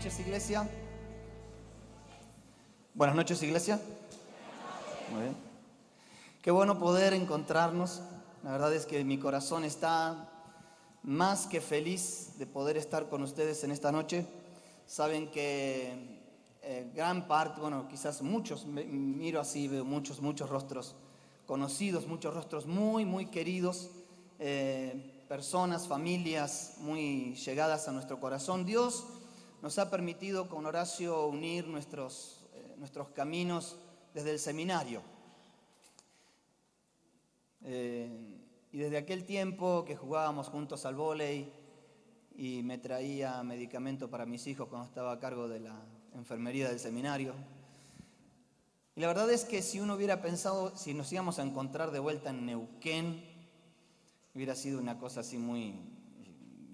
noches, iglesia. Buenas noches, iglesia. Muy bien. Qué bueno poder encontrarnos. La verdad es que mi corazón está más que feliz de poder estar con ustedes en esta noche. Saben que gran parte, bueno, quizás muchos, miro así, veo muchos rostros conocidos, muchos rostros muy queridos, personas, familias muy llegadas a nuestro corazón. Dios nos ha permitido con Horacio unir nuestros caminos desde el seminario. Y desde aquel tiempo que jugábamos juntos al vóley y me traía medicamento para mis hijos cuando estaba a cargo de la enfermería del seminario. Y la verdad es que si uno hubiera pensado, si nos íbamos a encontrar de vuelta en Neuquén, hubiera sido una cosa así muy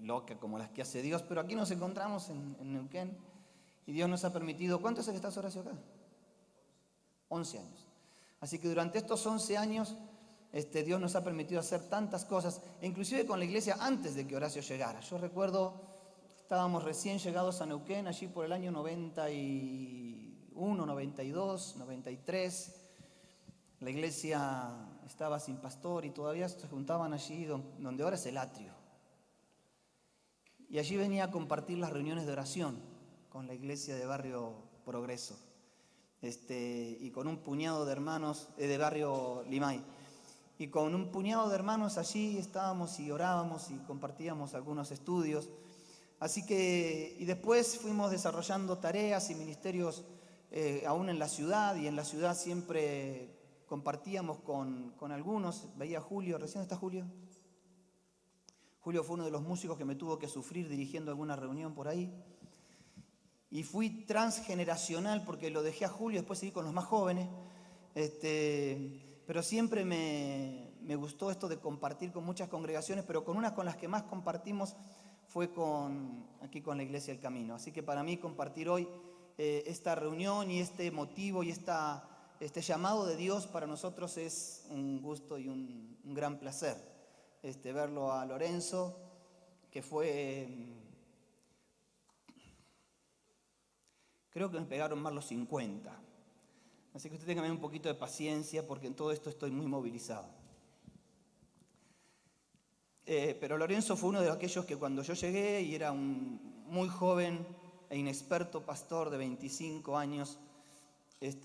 loca como las que hace Dios, pero aquí nos encontramos en Neuquén y Dios nos ha permitido. ¿Cuánto hace que estás, Horacio, acá? 11 años. Así que durante estos 11 años Dios nos ha permitido hacer tantas cosas, inclusive con la iglesia antes de que Horacio llegara. Yo recuerdo, estábamos recién llegados a Neuquén, allí por el año 91, 92, 93. La iglesia estaba sin pastor y todavía se juntaban allí donde ahora es el atrio. Y allí venía a compartir las reuniones de oración con la iglesia de Barrio Progreso, y con un puñado de hermanos de Barrio Limay. Y con un puñado de hermanos allí estábamos y orábamos y compartíamos algunos estudios. Así que, y después fuimos desarrollando tareas y ministerios aún en la ciudad, y en la ciudad siempre compartíamos con algunos. Veía a Julio, ¿recién está Julio? Julio fue uno de los músicos que me tuvo que sufrir dirigiendo alguna reunión por ahí. Y fui transgeneracional porque lo dejé a Julio, después seguí con los más jóvenes. Pero siempre me gustó esto de compartir con muchas congregaciones, pero con unas con las que más compartimos fue aquí con la Iglesia del Camino. Así que para mí compartir hoy esta reunión y este motivo y este llamado de Dios para nosotros es un gusto y un gran placer. Verlo a Lorenzo, que fue, creo que me pegaron más los 50. Así que usted tenga un poquito de paciencia porque en todo esto estoy muy movilizado. Pero Lorenzo fue uno de aquellos que cuando yo llegué y era un muy joven e inexperto pastor de 25 años,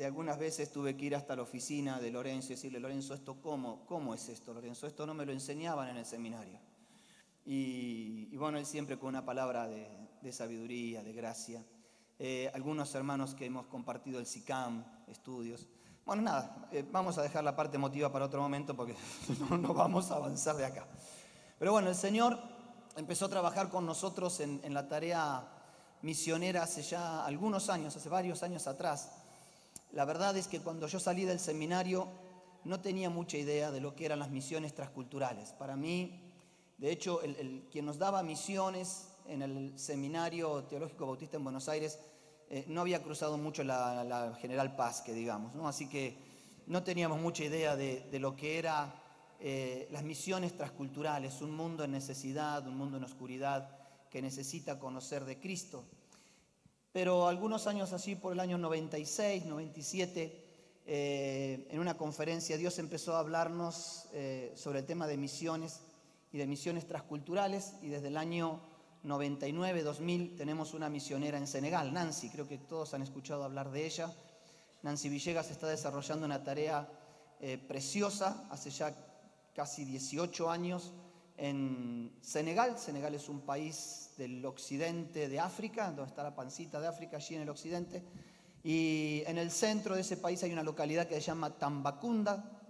algunas veces tuve que ir hasta la oficina de Lorenzo y decirle: Lorenzo, ¿esto cómo es esto, Lorenzo? Esto no me lo enseñaban en el seminario. Y bueno, él siempre con una palabra de sabiduría, de gracia. Algunos hermanos que hemos compartido el SICAM, estudios. Bueno, nada, vamos a dejar la parte emotiva para otro momento porque no vamos a avanzar de acá. Pero bueno, el Señor empezó a trabajar con nosotros en la tarea misionera hace ya algunos años, hace varios años atrás. La verdad es que cuando yo salí del seminario no tenía mucha idea de lo que eran las misiones transculturales. Para mí, de hecho, quien nos daba misiones en el Seminario Teológico Bautista en Buenos Aires no había cruzado mucho la General Paz, que digamos, ¿no? Así que no teníamos mucha idea de lo que eran las misiones transculturales, un mundo en necesidad, un mundo en oscuridad que necesita conocer de Cristo. Pero algunos años así, por el año 96, 97, en una conferencia Dios empezó a hablarnos sobre el tema de misiones y de misiones transculturales, y desde el año 99, 2000 tenemos una misionera en Senegal, Nancy, creo que todos han escuchado hablar de ella. Nancy Villegas está desarrollando una tarea preciosa hace ya casi 18 años en Senegal. Senegal es un país del occidente de África, donde está la pancita de África, allí en el occidente. Y en el centro de ese país hay una localidad que se llama Tambacounda.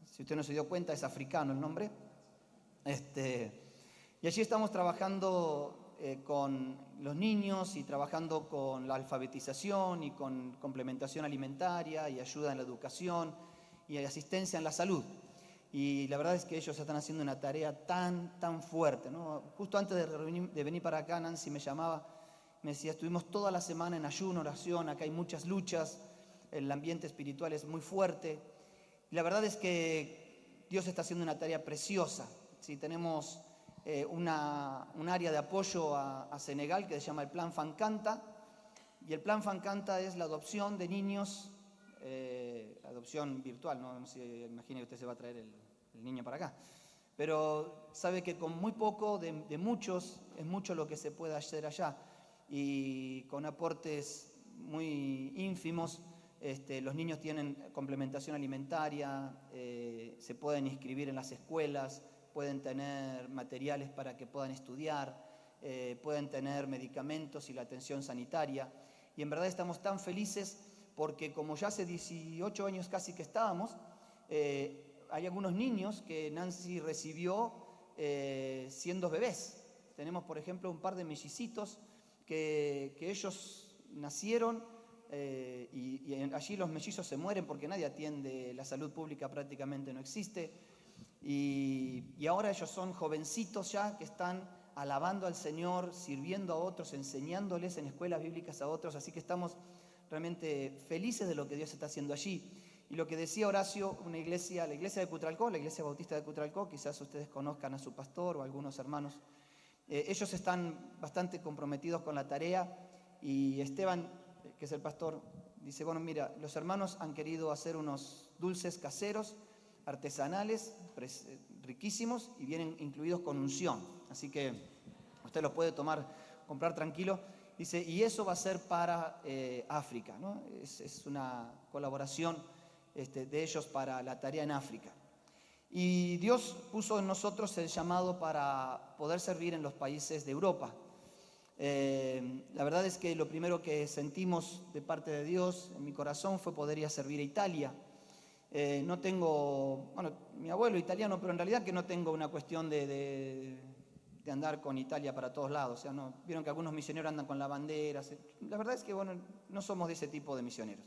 Si usted no se dio cuenta, es africano el nombre. Y allí estamos trabajando con los niños y trabajando con la alfabetización y con complementación alimentaria y ayuda en la educación y asistencia en la salud. Y la verdad es que ellos están haciendo una tarea tan fuerte, ¿no? Justo antes de venir para acá, Nancy me llamaba, me decía: estuvimos toda la semana en ayuno, oración, acá hay muchas luchas, el ambiente espiritual es muy fuerte. Y la verdad es que Dios está haciendo una tarea preciosa. ¿Sí? Tenemos un área de apoyo a Senegal que se llama el Plan Fancanta, Y el plan Fancanta es la adopción de niños, adopción virtual, no se imagine que usted se va a traer el niño para acá. Pero sabe que con muy poco de muchos, es mucho lo que se puede hacer allá. Y con aportes muy ínfimos, los niños tienen complementación alimentaria, se pueden inscribir en las escuelas, pueden tener materiales para que puedan estudiar, pueden tener medicamentos y la atención sanitaria. Y en verdad estamos tan felices porque como ya hace 18 años casi que estábamos, hay algunos niños que Nancy recibió siendo bebés. Tenemos, por ejemplo, un par de mellicitos que ellos nacieron y allí los mellizos se mueren porque nadie atiende, la salud pública prácticamente no existe. Y ahora ellos son jovencitos ya que están alabando al Señor, sirviendo a otros, enseñándoles en escuelas bíblicas a otros. Así que estamos realmente felices de lo que Dios está haciendo allí. Y lo que decía Horacio, la iglesia de Cutralcó, la iglesia bautista de Cutralcó, quizás ustedes conozcan a su pastor o algunos hermanos, ellos están bastante comprometidos con la tarea y Esteban, que es el pastor, dice, bueno, mira, los hermanos han querido hacer unos dulces caseros, artesanales, riquísimos y vienen incluidos con unción. Así que usted los puede comprar tranquilo. Dice, y eso va a ser para África, ¿no? Es una colaboración de ellos para la tarea en África. Y Dios puso en nosotros el llamado para poder servir en los países de Europa. La verdad es que lo primero que sentimos de parte de Dios en mi corazón fue poder ir a servir a Italia. No tengo, bueno, mi abuelo italiano, pero en realidad que no tengo una cuestión de andar con Italia para todos lados. O sea, no, vieron que algunos misioneros andan con la bandera. La verdad es que, bueno, no somos de ese tipo de misioneros.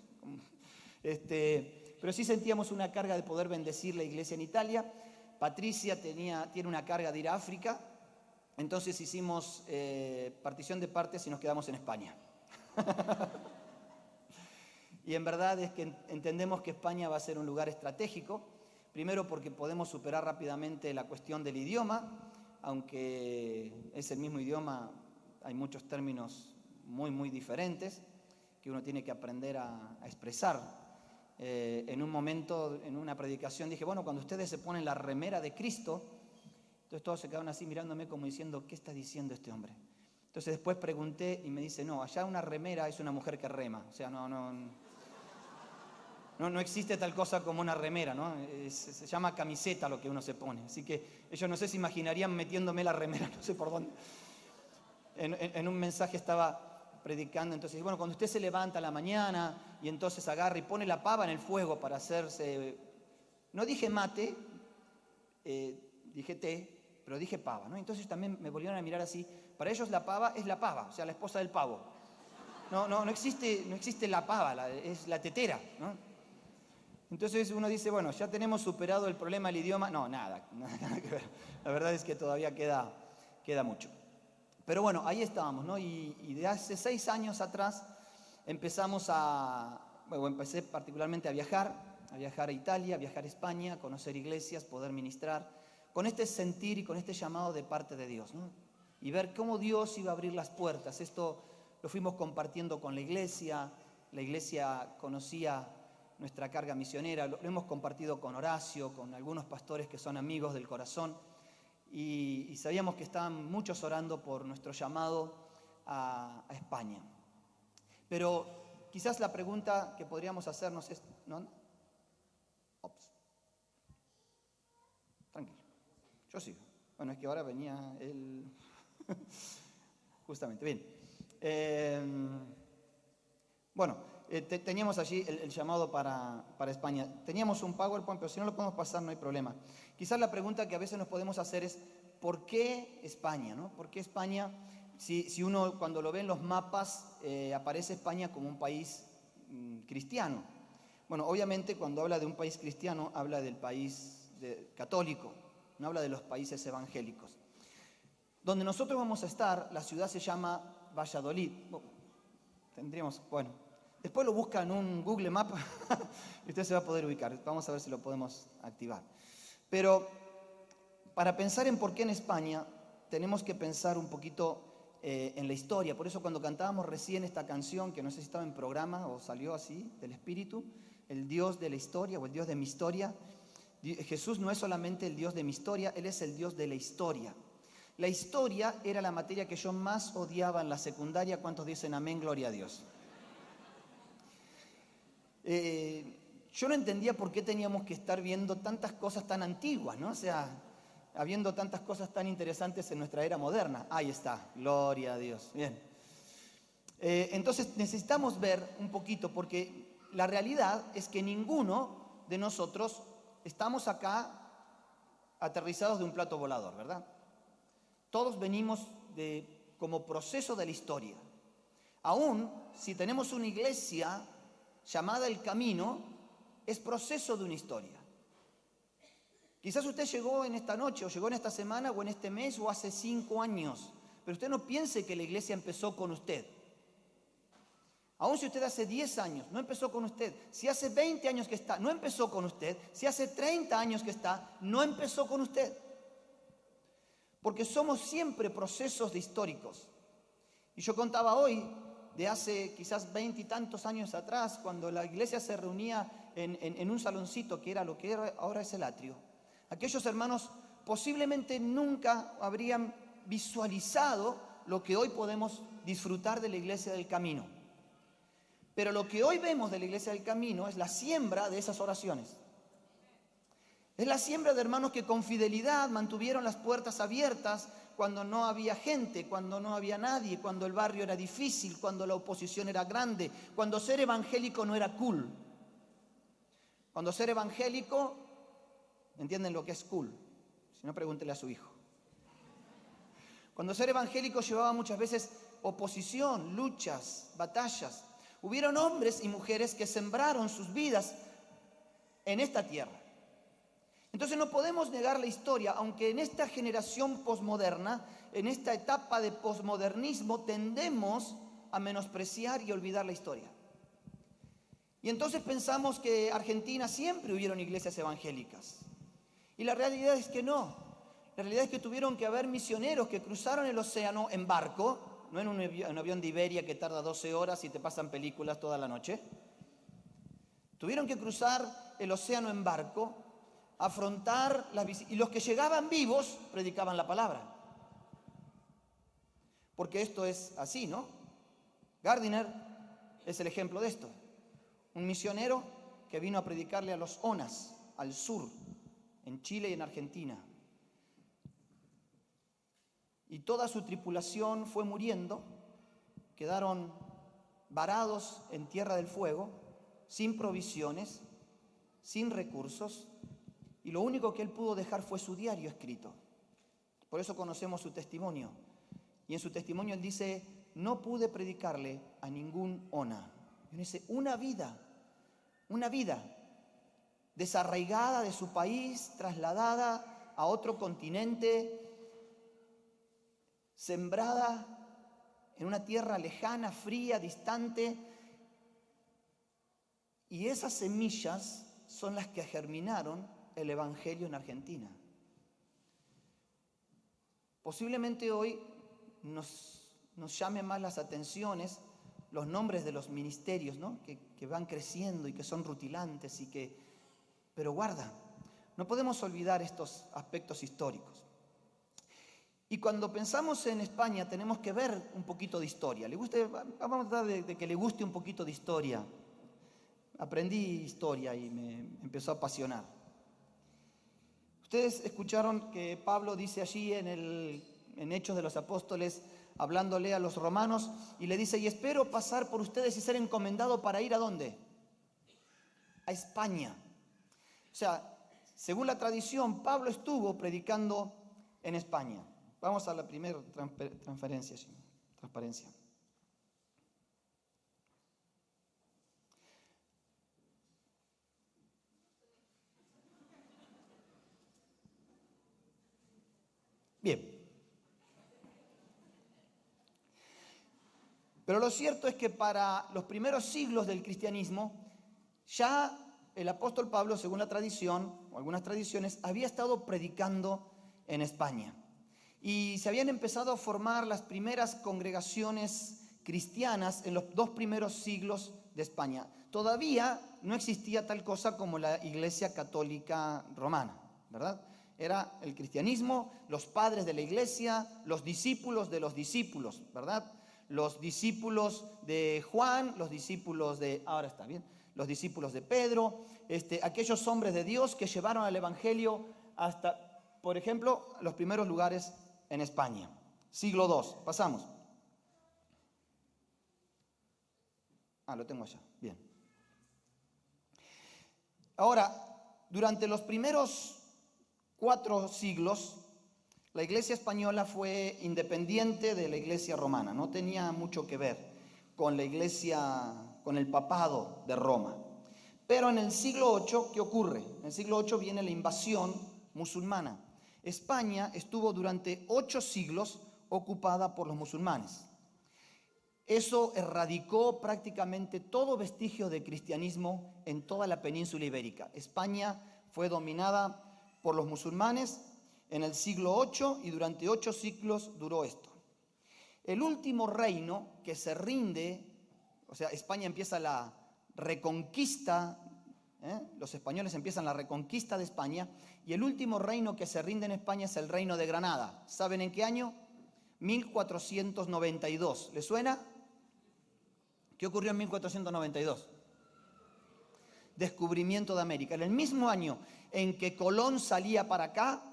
Pero sí sentíamos una carga de poder bendecir la iglesia en Italia. Patricia tiene una carga de ir a África. Entonces hicimos partición de partes y nos quedamos en España. Y en verdad es que entendemos que España va a ser un lugar estratégico. Primero porque podemos superar rápidamente la cuestión del idioma. Aunque es el mismo idioma, hay muchos términos muy, muy diferentes que uno tiene que aprender a expresar. En un momento, en una predicación, dije, bueno, cuando ustedes se ponen la remera de Cristo, entonces todos se quedaron así mirándome como diciendo, ¿qué está diciendo este hombre? Entonces después pregunté y me dice, no, allá una remera es una mujer que rema. O sea, no existe tal cosa como una remera, ¿no? Se llama camiseta lo que uno se pone. Así que ellos no sé si imaginarían metiéndome la remera, no sé por dónde. En un mensaje estaba predicando, entonces, bueno, cuando usted se levanta a la mañana y entonces agarra y pone la pava en el fuego para hacerse... No dije mate, dije té, pero dije pava, ¿no? Entonces también me volvieron a mirar así. Para ellos la pava es la pava, o sea, la esposa del pavo. No existe la pava, es la tetera, ¿no? Entonces uno dice, bueno, ya tenemos superado el problema del idioma. No, nada que ver. La verdad es que todavía queda mucho. Pero bueno, ahí estábamos, ¿no? Y de hace 6 años atrás empecé particularmente a viajar a Italia, a viajar a España, a conocer iglesias, poder ministrar, con este sentir y con este llamado de parte de Dios, ¿no? Y ver cómo Dios iba a abrir las puertas. Esto lo fuimos compartiendo con la iglesia conocía nuestra carga misionera, lo hemos compartido con Horacio, con algunos pastores que son amigos del corazón, y sabíamos que estaban muchos orando por nuestro llamado a España. Pero quizás la pregunta que podríamos hacernos es, ¿no? Ops. Tranquilo, yo sigo. Bueno, es que ahora venía él... Justamente, bien. Bueno, teníamos allí el llamado para España. Teníamos un PowerPoint, pero si no lo podemos pasar no hay problema. Quizás la pregunta que a veces nos podemos hacer es, ¿por qué España, no? ¿Por qué España? Si uno cuando lo ve en los mapas aparece España como un país cristiano. Bueno, obviamente cuando habla de un país cristiano habla del país católico, no habla de los países evangélicos. Donde nosotros vamos a estar, la ciudad se llama Valladolid. Después lo busca en un Google Map y usted se va a poder ubicar. Vamos a ver si lo podemos activar. Pero para pensar en por qué en España, tenemos que pensar un poquito en la historia. Por eso cuando cantábamos recién esta canción, que no sé si estaba en programa o salió así, del Espíritu, el Dios de la historia o el Dios de mi historia, Jesús no es solamente el Dios de mi historia, Él es el Dios de la historia. La historia era la materia que yo más odiaba en la secundaria. ¿Cuántos dicen amén, gloria a Dios? Yo no entendía por qué teníamos que estar viendo tantas cosas tan antiguas, ¿no? O sea, habiendo tantas cosas tan interesantes en nuestra era moderna. Ahí está, gloria a Dios. Bien. Entonces necesitamos ver un poquito, porque la realidad es que ninguno de nosotros estamos acá aterrizados de un plato volador, ¿verdad? Todos venimos como proceso de la historia. Aún si tenemos una iglesia llamada El Camino, es proceso de una historia. Quizás usted llegó en esta noche, o llegó en esta semana, o en este mes, o hace 5 años, pero usted no piense que la iglesia empezó con usted. Aún si usted hace 10 años, no empezó con usted. Si hace 20 años que está, no empezó con usted. Si hace 30 años que está, no empezó con usted. Porque somos siempre procesos de históricos. Y yo contaba hoy, de hace quizás 20 y tantos años atrás, cuando la iglesia se reunía en un saloncito que era lo que ahora es el atrio. Aquellos hermanos posiblemente nunca habrían visualizado lo que hoy podemos disfrutar de la iglesia del camino. Pero lo que hoy vemos de la iglesia del camino es la siembra de esas oraciones. Es la siembra de hermanos que con fidelidad mantuvieron las puertas abiertas cuando no había gente, cuando no había nadie, cuando el barrio era difícil, cuando la oposición era grande, cuando ser evangélico no era cool. Cuando ser evangélico, ¿entienden lo que es cool? Si no, pregúntele a su hijo. Cuando ser evangélico llevaba muchas veces oposición, luchas, batallas. Hubieron hombres y mujeres que sembraron sus vidas en esta tierra. Entonces no podemos negar la historia, aunque en esta generación posmoderna, en esta etapa de posmodernismo, tendemos a menospreciar y olvidar la historia. Y entonces pensamos que en Argentina siempre hubieron iglesias evangélicas. Y la realidad es que no. La realidad es que tuvieron que haber misioneros que cruzaron el océano en barco, no en un avión de Iberia que tarda 12 horas y te pasan películas toda la noche. Tuvieron que cruzar el océano en barco, afrontar y los que llegaban vivos predicaban la palabra. Porque esto es así, ¿no? Gardiner es el ejemplo de esto. Un misionero que vino a predicarle a los Onas, al sur, en Chile y en Argentina. Y toda su tripulación fue muriendo, quedaron varados en Tierra del Fuego, sin provisiones, sin recursos, y lo único que él pudo dejar fue su diario escrito. Por eso conocemos su testimonio. Y en su testimonio él dice, no pude predicarle a ningún Ona. Y él dice, una vida desarraigada de su país, trasladada a otro continente, sembrada en una tierra lejana, fría, distante. Y esas semillas son las que germinaron el Evangelio en Argentina. Posiblemente hoy nos llame más las atenciones los nombres de los ministerios, ¿no? que van creciendo y que son rutilantes pero guarda, no podemos olvidar estos aspectos históricos. Y cuando pensamos en España tenemos que ver un poquito de historia. Vamos a tratar de que le guste un poquito de historia. Aprendí historia y me empezó a apasionar. Ustedes escucharon que Pablo dice allí en Hechos de los Apóstoles, hablándole a los romanos, y le dice, y espero pasar por ustedes y ser encomendado para ir ¿a dónde? A España. O sea, según la tradición, Pablo estuvo predicando en España. Vamos a la primera transparencia. Bien. Pero lo cierto es que para los primeros siglos del cristianismo, ya el apóstol Pablo, según la tradición, o algunas tradiciones, había estado predicando en España. y se habían empezado a formar las primeras congregaciones cristianas en los 2 primeros siglos de España. Todavía no existía tal cosa como la Iglesia Católica Romana, ¿verdad? Era el cristianismo, los padres de la iglesia, los discípulos de los discípulos, ¿verdad? Los discípulos de Juan, los discípulos de, ahora está bien, los discípulos de Pedro, aquellos hombres de Dios que llevaron al Evangelio hasta, por ejemplo, los primeros lugares en España. Siglo II, pasamos. Lo tengo allá, bien. Ahora, durante los primeros 4 siglos, la iglesia española fue independiente de la iglesia romana, no tenía mucho que ver con la iglesia, con el papado de Roma. Pero en el siglo VIII, ¿qué ocurre? En el siglo VIII viene la invasión musulmana. España estuvo durante 8 siglos ocupada por los musulmanes. Eso erradicó prácticamente todo vestigio de cristianismo en toda la península ibérica. España fue dominada por los musulmanes en el siglo VIII y durante 8 siglos duró esto. El último reino que se rinde, o sea, España empieza la reconquista, los españoles empiezan la reconquista de España, y el último reino que se rinde en España es el reino de Granada. ¿Saben en qué año? 1492. ¿Les suena? ¿Qué ocurrió en 1492? Descubrimiento de América. En el mismo año en que Colón salía para acá,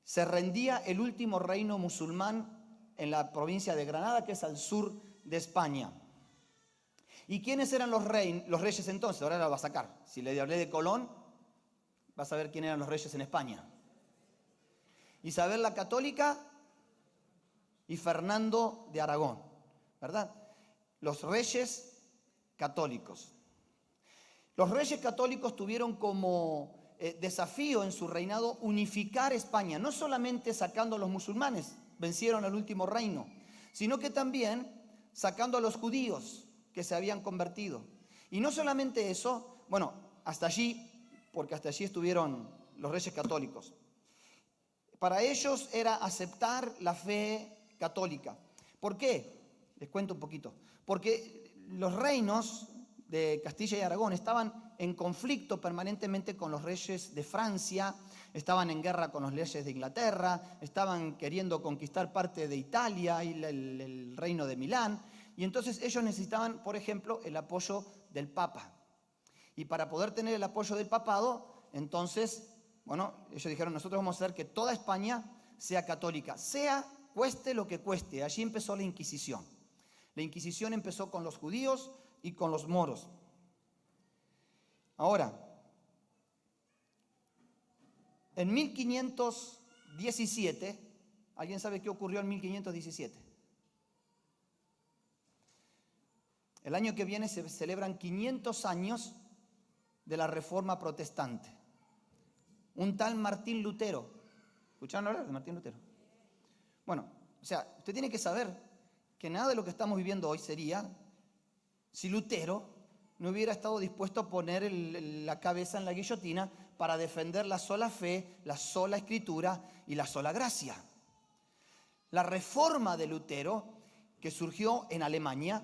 se rendía el último reino musulmán en la provincia de Granada, que es al sur de España. ¿Y quiénes eran los reyes entonces? Ahora lo va a sacar. Si le hablé de Colón, vas a ver quién eran los reyes en España. Isabel la Católica y Fernando de Aragón, ¿verdad? Los reyes católicos. Los reyes católicos tuvieron como desafío en su reinado unificar España, no solamente sacando a los musulmanes, vencieron al último reino, sino que también sacando a los judíos que se habían convertido. Y no solamente eso, bueno, hasta allí, porque hasta allí estuvieron los reyes católicos. Para ellos era aceptar la fe católica. ¿Por qué? Les cuento un poquito. Porque los reinos de Castilla y Aragón estaban en conflicto permanentemente con los reyes de Francia, estaban en guerra con los reyes de Inglaterra, estaban queriendo conquistar parte de Italia y el reino de Milán, y entonces ellos necesitaban, por ejemplo, el apoyo del Papa. Y para poder tener el apoyo del papado, entonces, bueno, ellos dijeron, nosotros vamos a hacer que toda España sea católica, cueste lo que cueste. Allí empezó la Inquisición. La Inquisición empezó con los judíos y con los moros. Ahora, en 1517, ¿alguien sabe qué ocurrió en 1517? El año que viene se celebran 500 años de la Reforma Protestante. Un tal Martín Lutero. ¿Escucharon hablar de Martín Lutero? Bueno, o sea, usted tiene que saber que nada de lo que estamos viviendo hoy sería si Lutero no hubiera estado dispuesto a poner la cabeza en la guillotina para defender la sola fe, la sola escritura y la sola gracia. La reforma de Lutero, que surgió en Alemania,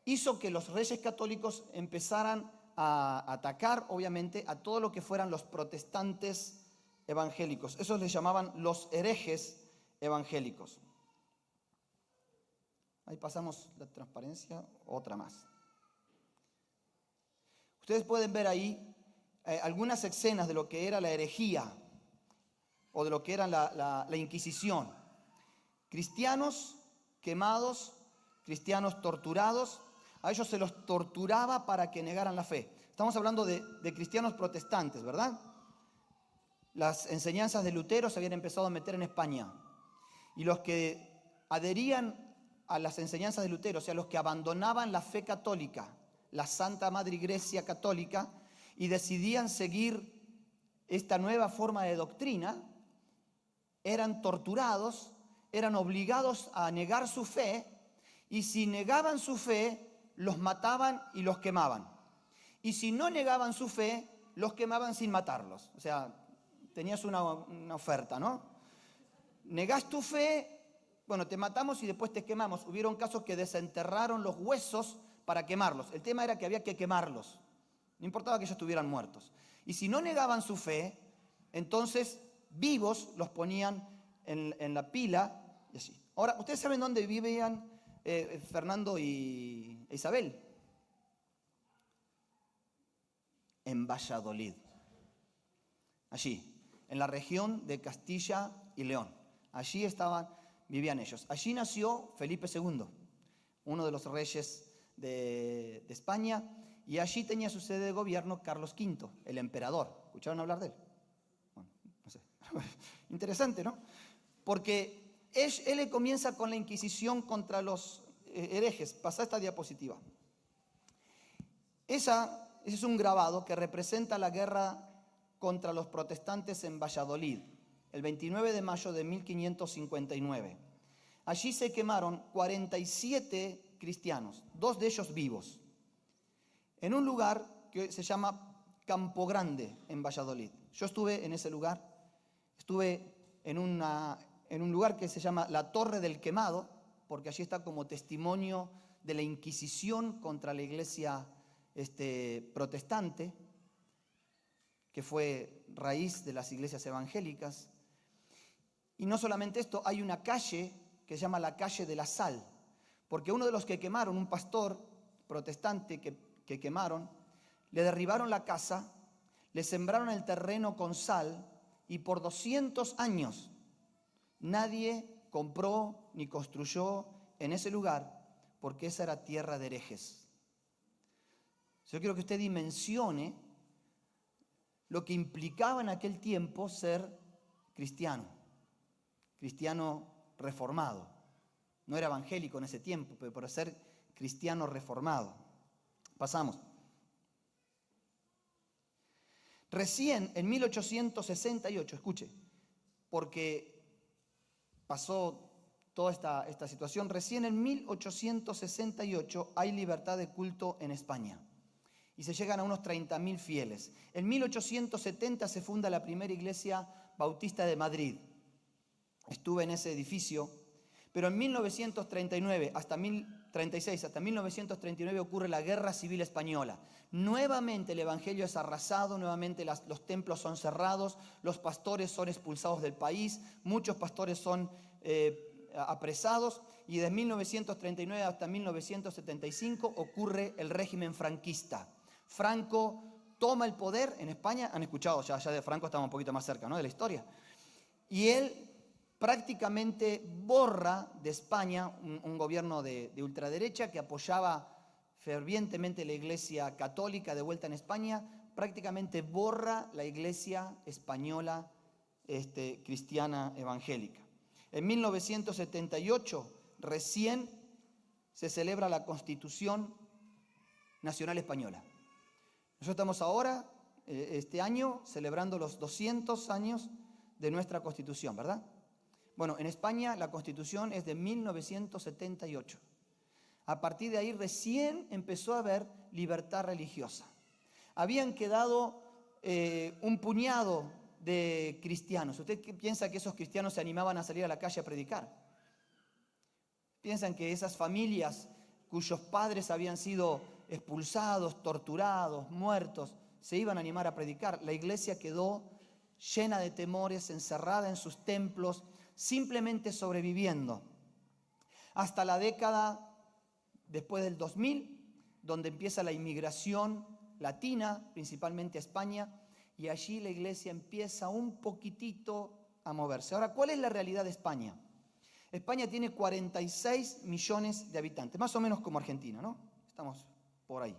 hizo que los reyes católicos empezaran a atacar, obviamente, a todo lo que fueran los protestantes evangélicos. Esos les llamaban los herejes evangélicos. Ahí pasamos la transparencia, otra más. Ustedes pueden ver ahí algunas escenas de lo que era la herejía o de lo que era la Inquisición. Cristianos quemados, cristianos torturados. A ellos se los torturaba para que negaran la fe. Estamos hablando de cristianos protestantes, ¿verdad? Las enseñanzas de Lutero se habían empezado a meter en España. Y los que adherían a las enseñanzas de Lutero, o sea, los que abandonaban la fe católica, la Santa Madre Iglesia Católica, y decidían seguir esta nueva forma de doctrina, eran torturados, eran obligados a negar su fe, y si negaban su fe, los mataban y los quemaban. Y si no negaban su fe, los quemaban sin matarlos. O sea, tenías una oferta, ¿no? negás tu fe, bueno, te matamos y después te quemamos. Hubieron casos que desenterraron los huesos para quemarlos. El tema era que había que quemarlos. No importaba que ellos estuvieran muertos. Y si no negaban su fe, entonces vivos los ponían en la pila y así. Ahora, ¿ustedes saben dónde vivían Fernando y Isabel? En Valladolid. Allí, en la región de Castilla y León. Allí vivían ellos. Allí nació Felipe II, uno de los reyes de España, y allí tenía su sede de gobierno Carlos V, el emperador. ¿Escucharon hablar de él? Bueno, no sé. Interesante, ¿no? Porque él comienza con la Inquisición contra los herejes. Pasa esta diapositiva. Ese es un grabado que representa la guerra contra los protestantes en Valladolid, el 29 de mayo de 1559. Allí se quemaron 47 cristianos, 2 de ellos vivos, en un lugar que se llama Campo Grande, en Valladolid. Yo estuve en ese lugar, estuve en un lugar que se llama la Torre del Quemado, porque allí está como testimonio de la Inquisición contra la iglesia protestante, que fue raíz de las iglesias evangélicas. Y no solamente esto, hay una calle que se llama la calle de la sal, porque uno de los que quemaron, un pastor protestante que quemaron, le derribaron la casa, le sembraron el terreno con sal y por 200 años nadie compró ni construyó en ese lugar porque esa era tierra de herejes. Yo quiero que usted dimensione lo que implicaba en aquel tiempo ser cristiano reformado. No era evangélico en ese tiempo, pero por ser cristiano reformado. Pasamos. Recién en 1868, escuche, porque pasó toda esta situación, recién en 1868 hay libertad de culto en España. Y se llegan a unos 30.000 fieles. En 1870 se funda la primera iglesia bautista de Madrid. Estuve en ese edificio, pero en 1936 hasta 1939 ocurre la Guerra Civil Española. Nuevamente el evangelio es arrasado, nuevamente los templos son cerrados, los pastores son expulsados del país, muchos pastores son apresados y de 1939 hasta 1975 ocurre el régimen franquista. Franco toma el poder en España, han escuchado, ya de Franco estamos un poquito más cerca, ¿no?, de la historia, y él prácticamente borra de España un gobierno de ultraderecha que apoyaba fervientemente la iglesia católica de vuelta en España, prácticamente borra la iglesia española cristiana evangélica. En 1978 recién se celebra la Constitución Nacional Española. Nosotros estamos ahora, este año, celebrando los 200 años de nuestra Constitución, ¿verdad? Bueno, en España la Constitución es de 1978. A partir de ahí recién empezó a haber libertad religiosa. Habían quedado un puñado de cristianos. ¿Usted qué piensa que esos cristianos se animaban a salir a la calle a predicar? ¿Piensan que esas familias cuyos padres habían sido expulsados, torturados, muertos, se iban a animar a predicar? La iglesia quedó llena de temores, encerrada en sus templos, simplemente sobreviviendo. Hasta la década después del 2000, donde empieza la inmigración latina, principalmente a España, y allí la iglesia empieza un poquitito a moverse. Ahora, ¿cuál es la realidad de España? España tiene 46 millones de habitantes, más o menos como Argentina, ¿no? Estamos por ahí.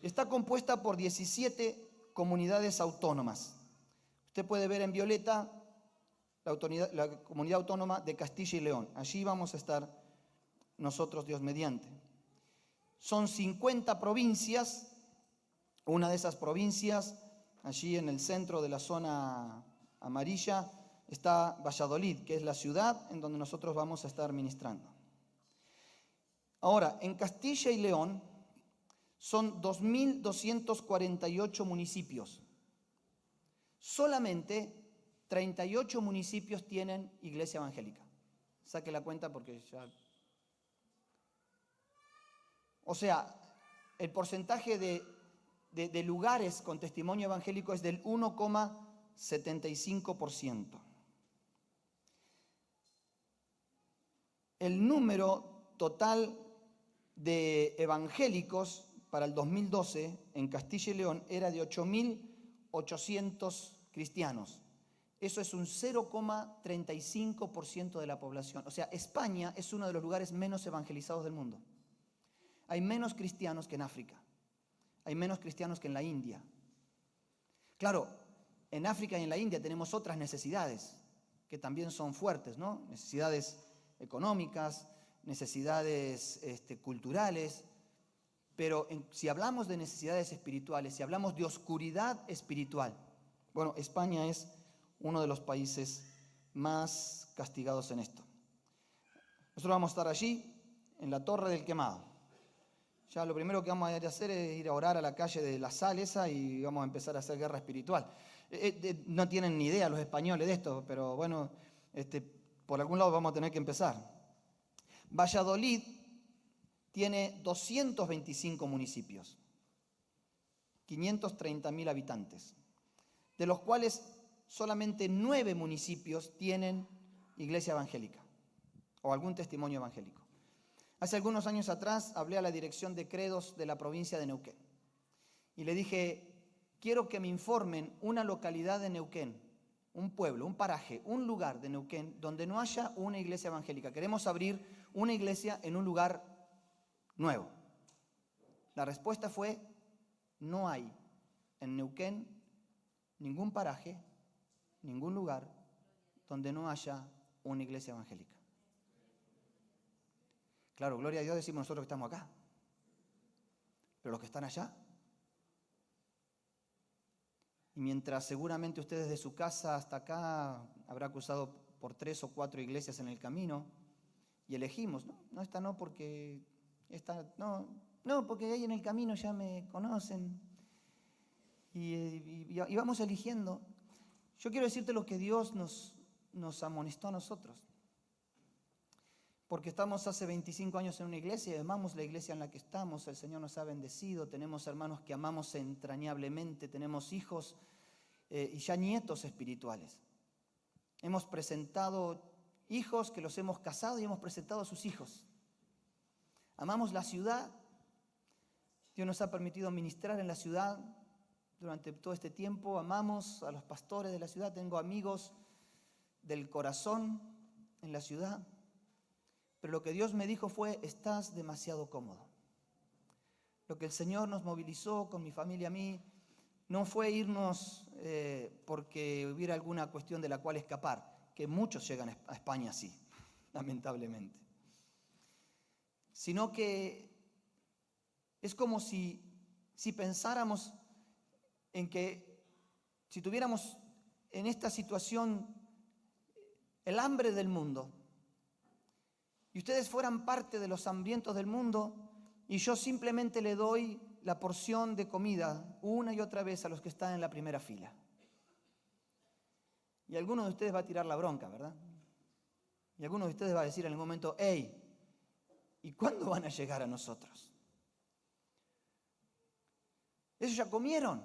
Está compuesta por 17 comunidades autónomas. Usted puede ver en violeta la comunidad autónoma de Castilla y León. Allí vamos a estar nosotros, Dios mediante. Son 50 provincias. Una de esas provincias, allí en el centro de la zona amarilla, está Valladolid, que es la ciudad en donde nosotros vamos a estar ministrando. Ahora, en Castilla y León son 2.248 municipios. Solamente 38 municipios tienen iglesia evangélica. Saque la cuenta porque ya... O sea, el porcentaje de lugares con testimonio evangélico es del 1,75%. El número total de evangélicos para el 2012 en Castilla y León era de 8.800 cristianos. Eso es un 0,35% de la población. O sea, España es uno de los lugares menos evangelizados del mundo. Hay menos cristianos que en África. Hay menos cristianos que en la India. Claro, en África y en la India tenemos otras necesidades que también son fuertes, ¿no? Necesidades económicas, necesidades culturales. Pero si hablamos de necesidades espirituales, si hablamos de oscuridad espiritual, bueno, España es uno de los países más castigados en esto. Nosotros vamos a estar allí, en la Torre del Quemado. Ya lo primero que vamos a hacer es ir a orar a la calle de la Sal esa y vamos a empezar a hacer guerra espiritual. No tienen ni idea los españoles de esto, pero bueno, por algún lado vamos a tener que empezar. Valladolid tiene 225 municipios, 530.000 habitantes, de los cuales solamente 9 municipios tienen iglesia evangélica o algún testimonio evangélico. Hace algunos años atrás hablé a la dirección de credos de la provincia de Neuquén y le dije, quiero que me informen una localidad de Neuquén, un pueblo, un paraje, un lugar de Neuquén donde no haya una iglesia evangélica. Queremos abrir una iglesia en un lugar nuevo. La respuesta fue, no hay en Neuquén ningún paraje, ningún lugar donde no haya una iglesia evangélica. Claro, gloria a Dios decimos nosotros que estamos acá, pero los que están allá. Y mientras seguramente ustedes de su casa hasta acá habrá cruzado por 3 o 4 iglesias en el camino y elegimos, no, esta no porque esta no porque ahí en el camino ya me conocen y vamos eligiendo. Yo quiero decirte lo que Dios nos amonestó a nosotros. Porque estamos hace 25 años en una iglesia y amamos la iglesia en la que estamos, el Señor nos ha bendecido, tenemos hermanos que amamos entrañablemente, tenemos hijos y ya nietos espirituales. Hemos presentado hijos que los hemos casado y hemos presentado a sus hijos. Amamos la ciudad, Dios nos ha permitido ministrar en la ciudad durante todo este tiempo, amamos a los pastores de la ciudad, tengo amigos del corazón en la ciudad. Pero lo que Dios me dijo fue, estás demasiado cómodo. Lo que el Señor nos movilizó con mi familia a mí no fue irnos porque hubiera alguna cuestión de la cual escapar, que muchos llegan a España así, lamentablemente. Sino que es como si pensáramos en que si tuviéramos en esta situación el hambre del mundo, y ustedes fueran parte de los hambrientos del mundo y yo simplemente le doy la porción de comida una y otra vez a los que están en la primera fila. Y alguno de ustedes va a tirar la bronca, ¿verdad? Y alguno de ustedes va a decir en el momento, hey, ¿y cuándo van a llegar a nosotros? Ellos ya comieron.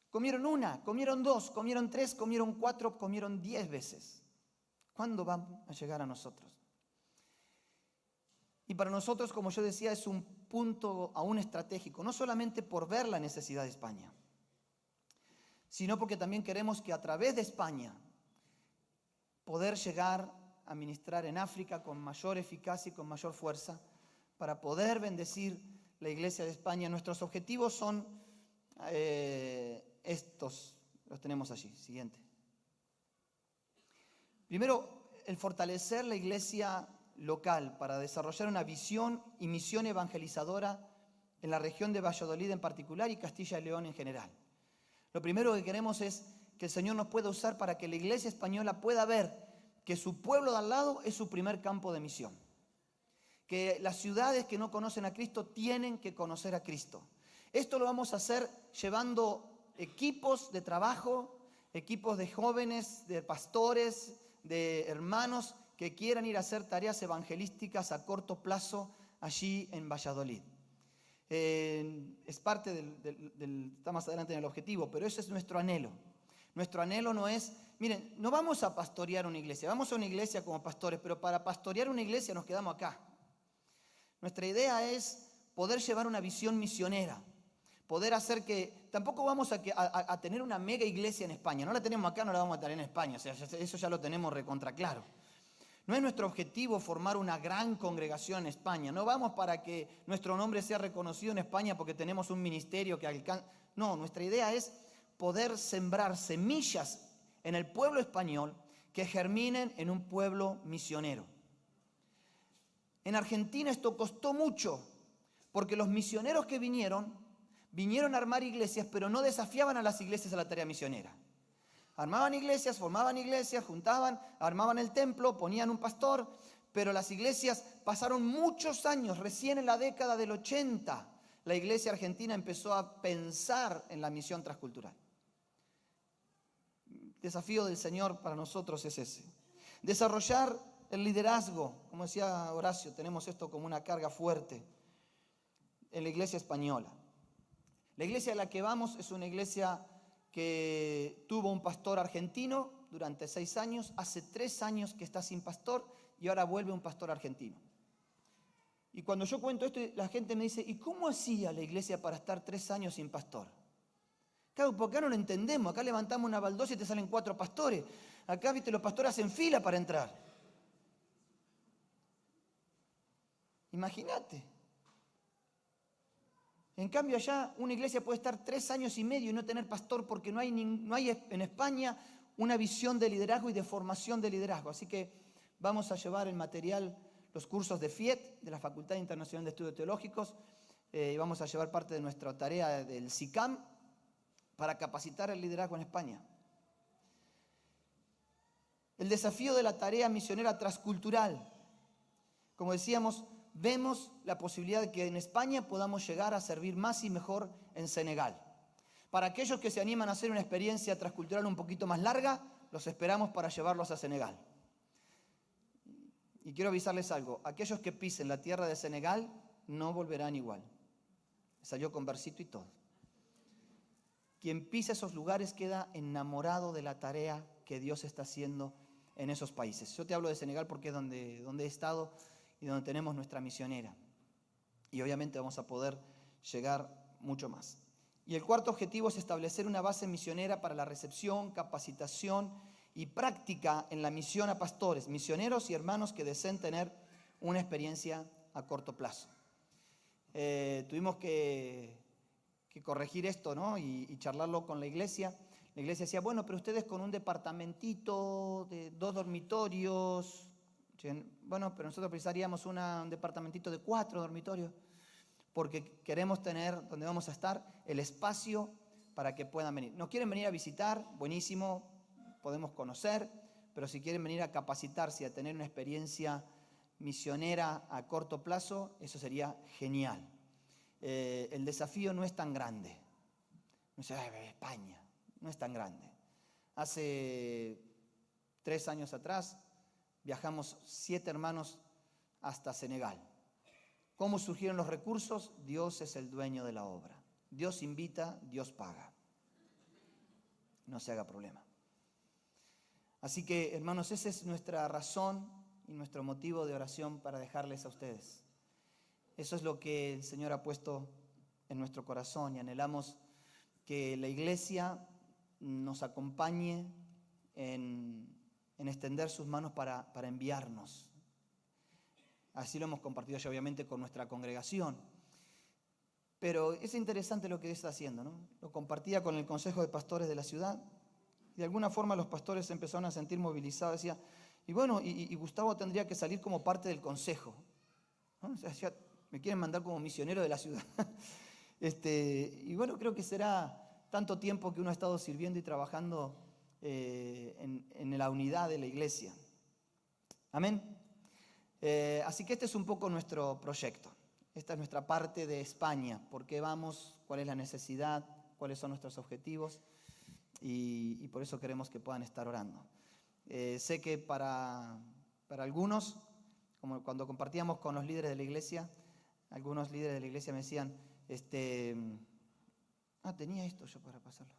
Comieron 1, comieron 2, comieron 3, comieron 4, comieron 10 veces. ¿Cuándo van a llegar a nosotros? Y para nosotros, como yo decía, es un punto aún estratégico, no solamente por ver la necesidad de España, sino porque también queremos que a través de España poder llegar a ministrar en África con mayor eficacia y con mayor fuerza para poder bendecir la iglesia de España. Nuestros objetivos son estos, los tenemos allí, siguiente. Primero, el fortalecer la iglesia local para desarrollar una visión y misión evangelizadora en la región de Valladolid en particular y Castilla y León en general. Lo primero que queremos es que el Señor nos pueda usar para que la iglesia española pueda ver que su pueblo de al lado es su primer campo de misión. Que las ciudades que no conocen a Cristo tienen que conocer a Cristo. Esto lo vamos a hacer llevando equipos de trabajo, equipos de jóvenes, de pastores, de hermanos que quieran ir a hacer tareas evangelísticas a corto plazo allí en Valladolid. Es parte está más adelante en el objetivo, pero ese es nuestro anhelo. Nuestro anhelo no es, miren, no vamos a pastorear una iglesia, vamos a una iglesia como pastores, pero para pastorear una iglesia nos quedamos acá. Nuestra idea es poder llevar una visión misionera, poder hacer que, tampoco vamos a tener una mega iglesia en España, no la tenemos acá, no la vamos a tener en España, o sea, eso ya lo tenemos recontra claro. No es nuestro objetivo formar una gran congregación en España, no vamos para que nuestro nombre sea reconocido en España porque tenemos un ministerio que alcanza, no, nuestra idea es poder sembrar semillas en el pueblo español que germinen en un pueblo misionero. En Argentina esto costó mucho, porque los misioneros que vinieron a armar iglesias, pero no desafiaban a las iglesias a la tarea misionera. Armaban iglesias, formaban iglesias, juntaban, armaban el templo, ponían un pastor, pero las iglesias pasaron muchos años, recién en la década del 80, la iglesia argentina empezó a pensar en la misión transcultural. El desafío del Señor para nosotros es ese. Desarrollar el liderazgo, como decía Horacio, tenemos esto como una carga fuerte en la iglesia española. La iglesia a la que vamos es una iglesia que tuvo un pastor argentino durante 6 años, hace 3 años que está sin pastor y ahora vuelve un pastor argentino. Y cuando yo cuento esto, la gente me dice, ¿y cómo hacía la iglesia para estar 3 años sin pastor? Claro, porque acá no lo entendemos, acá levantamos una baldosa y te salen 4 pastores. Acá, viste, los pastores hacen fila para entrar. Imagínate. En cambio allá una iglesia puede estar 3 años y medio y no tener pastor porque no hay en España una visión de liderazgo y de formación de liderazgo. Así que vamos a llevar el material, los cursos de FIET, de la Facultad Internacional de Estudios Teológicos, y vamos a llevar parte de nuestra tarea del SICAM para capacitar el liderazgo en España. El desafío de la tarea misionera transcultural. Como decíamos, vemos la posibilidad de que en España podamos llegar a servir más y mejor en Senegal. Para aquellos que se animan a hacer una experiencia transcultural un poquito más larga, los esperamos para llevarlos a Senegal. Y quiero avisarles algo, aquellos que pisen la tierra de Senegal no volverán igual. Salió con versito y todo. Quien pisa esos lugares queda enamorado de la tarea que Dios está haciendo en esos países. Yo te hablo de Senegal porque es donde he estado y donde tenemos nuestra misionera. Y obviamente vamos a poder llegar mucho más. Y el cuarto objetivo es establecer una base misionera para la recepción, capacitación y práctica en la misión a pastores, misioneros y hermanos que deseen tener una experiencia a corto plazo. Tuvimos que corregir esto, ¿no? y charlarlo con la iglesia. La iglesia decía, bueno, pero ustedes con un departamentito de 2 dormitorios, bueno, pero nosotros precisaríamos un departamentito de 4 dormitorios, porque queremos tener, donde vamos a estar, el espacio para que puedan venir. ¿Nos quieren venir a visitar? Buenísimo, podemos conocer, pero si quieren venir a capacitarse y a tener una experiencia misionera a corto plazo, eso sería genial. El desafío no es tan grande. No sé, España, no es tan grande. Hace 3 años atrás viajamos 7 hermanos hasta Senegal. ¿Cómo surgieron los recursos? Dios es el dueño de la obra. Dios invita, Dios paga. No se haga problema. Así que, hermanos, esa es nuestra razón y nuestro motivo de oración para dejarles a ustedes. Eso es lo que el Señor ha puesto en nuestro corazón y anhelamos que la iglesia nos acompañe en extender sus manos para enviarnos. Así lo hemos compartido ya obviamente con nuestra congregación. Pero es interesante lo que Dios está haciendo, ¿no? Lo compartía con el Consejo de Pastores de la ciudad. De alguna forma los pastores se empezaron a sentir movilizados. Decía, y bueno, y Gustavo tendría que salir como parte del consejo, ¿no? O sea, me quieren mandar como misionero de la ciudad. Y bueno, creo que será tanto tiempo que uno ha estado sirviendo y trabajando en la unidad de la iglesia. Amén. Así que este es un poco nuestro proyecto. Esta es nuestra parte de España. ¿Por qué vamos? ¿Cuál es la necesidad? ¿Cuáles son nuestros objetivos? y por eso queremos que puedan estar orando. Sé que para algunos, como cuando compartíamos con los líderes de la iglesia, algunos líderes de la iglesia me decían, tenía esto yo para pasarlo.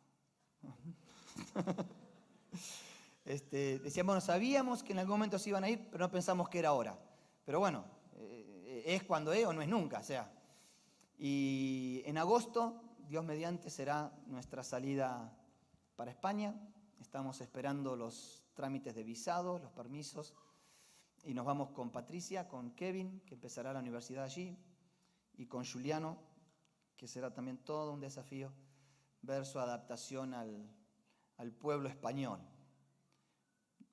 Decían, bueno, sabíamos que en algún momento se iban a ir, pero no pensamos que era ahora. Pero bueno, es cuando es o no es nunca, o sea. Y en agosto, Dios mediante, será nuestra salida para España. Estamos esperando los trámites de visado, los permisos, y nos vamos con Patricia, con Kevin, que empezará la universidad allí, y con Juliano, que será también todo un desafío ver su adaptación al pueblo español.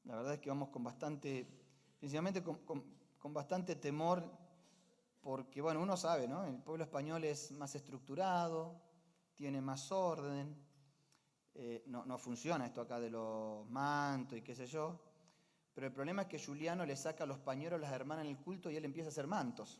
La verdad es que vamos con bastante, principalmente con bastante temor, porque bueno, uno sabe, ¿no? El pueblo español es más estructurado, tiene más orden, no funciona esto acá de los mantos y qué sé yo, pero el problema es que Juliano le saca los pañuelos a las hermanas en el culto y él empieza a hacer mantos,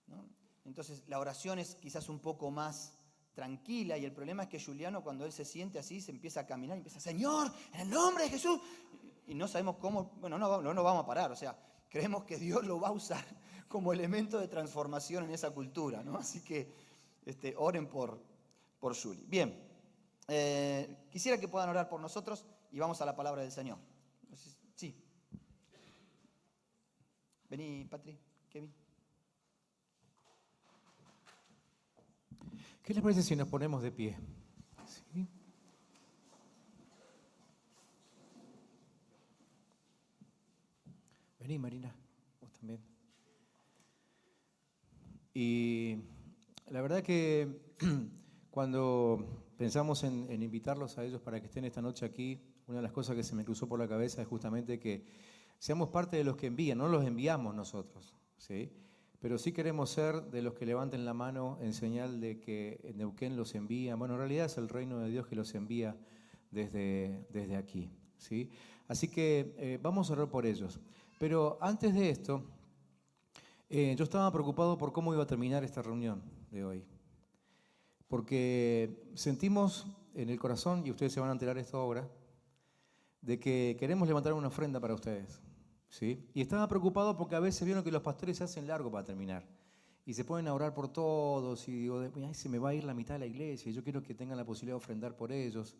¿no? Entonces la oración es quizás un poco más tranquila, y el problema es que Juliano, cuando él se siente así, se empieza a caminar y empieza, Señor, en el nombre de Jesús, y no sabemos cómo, bueno, no vamos a parar, o sea, creemos que Dios lo va a usar como elemento de transformación en esa cultura, ¿no? Así que oren por Juli. Bien, quisiera que puedan orar por nosotros y vamos a la palabra del Señor. Entonces, sí. Vení, Patri, Kevin. ¿Qué les parece si nos ponemos de pie? ¿Sí? Vení, Marina, vos también. Y la verdad que cuando pensamos en invitarlos a ellos para que estén esta noche aquí, una de las cosas que se me cruzó por la cabeza es justamente que seamos parte de los que envían, no los enviamos nosotros, ¿sí? Pero sí queremos ser de los que levanten la mano en señal de que Neuquén los envía. Bueno, en realidad es el reino de Dios que los envía desde aquí, ¿sí? Así que vamos a orar por ellos. Pero antes de esto, yo estaba preocupado por cómo iba a terminar esta reunión de hoy. Porque sentimos en el corazón, y ustedes se van a enterar esto ahora, de que queremos levantar una ofrenda para ustedes, ¿sí? Y estaba preocupado porque a veces vieron que los pastores se hacen largo para terminar. Y se ponen a orar por todos, y digo, ay, se me va a ir la mitad de la iglesia, y yo quiero que tengan la posibilidad de ofrendar por ellos.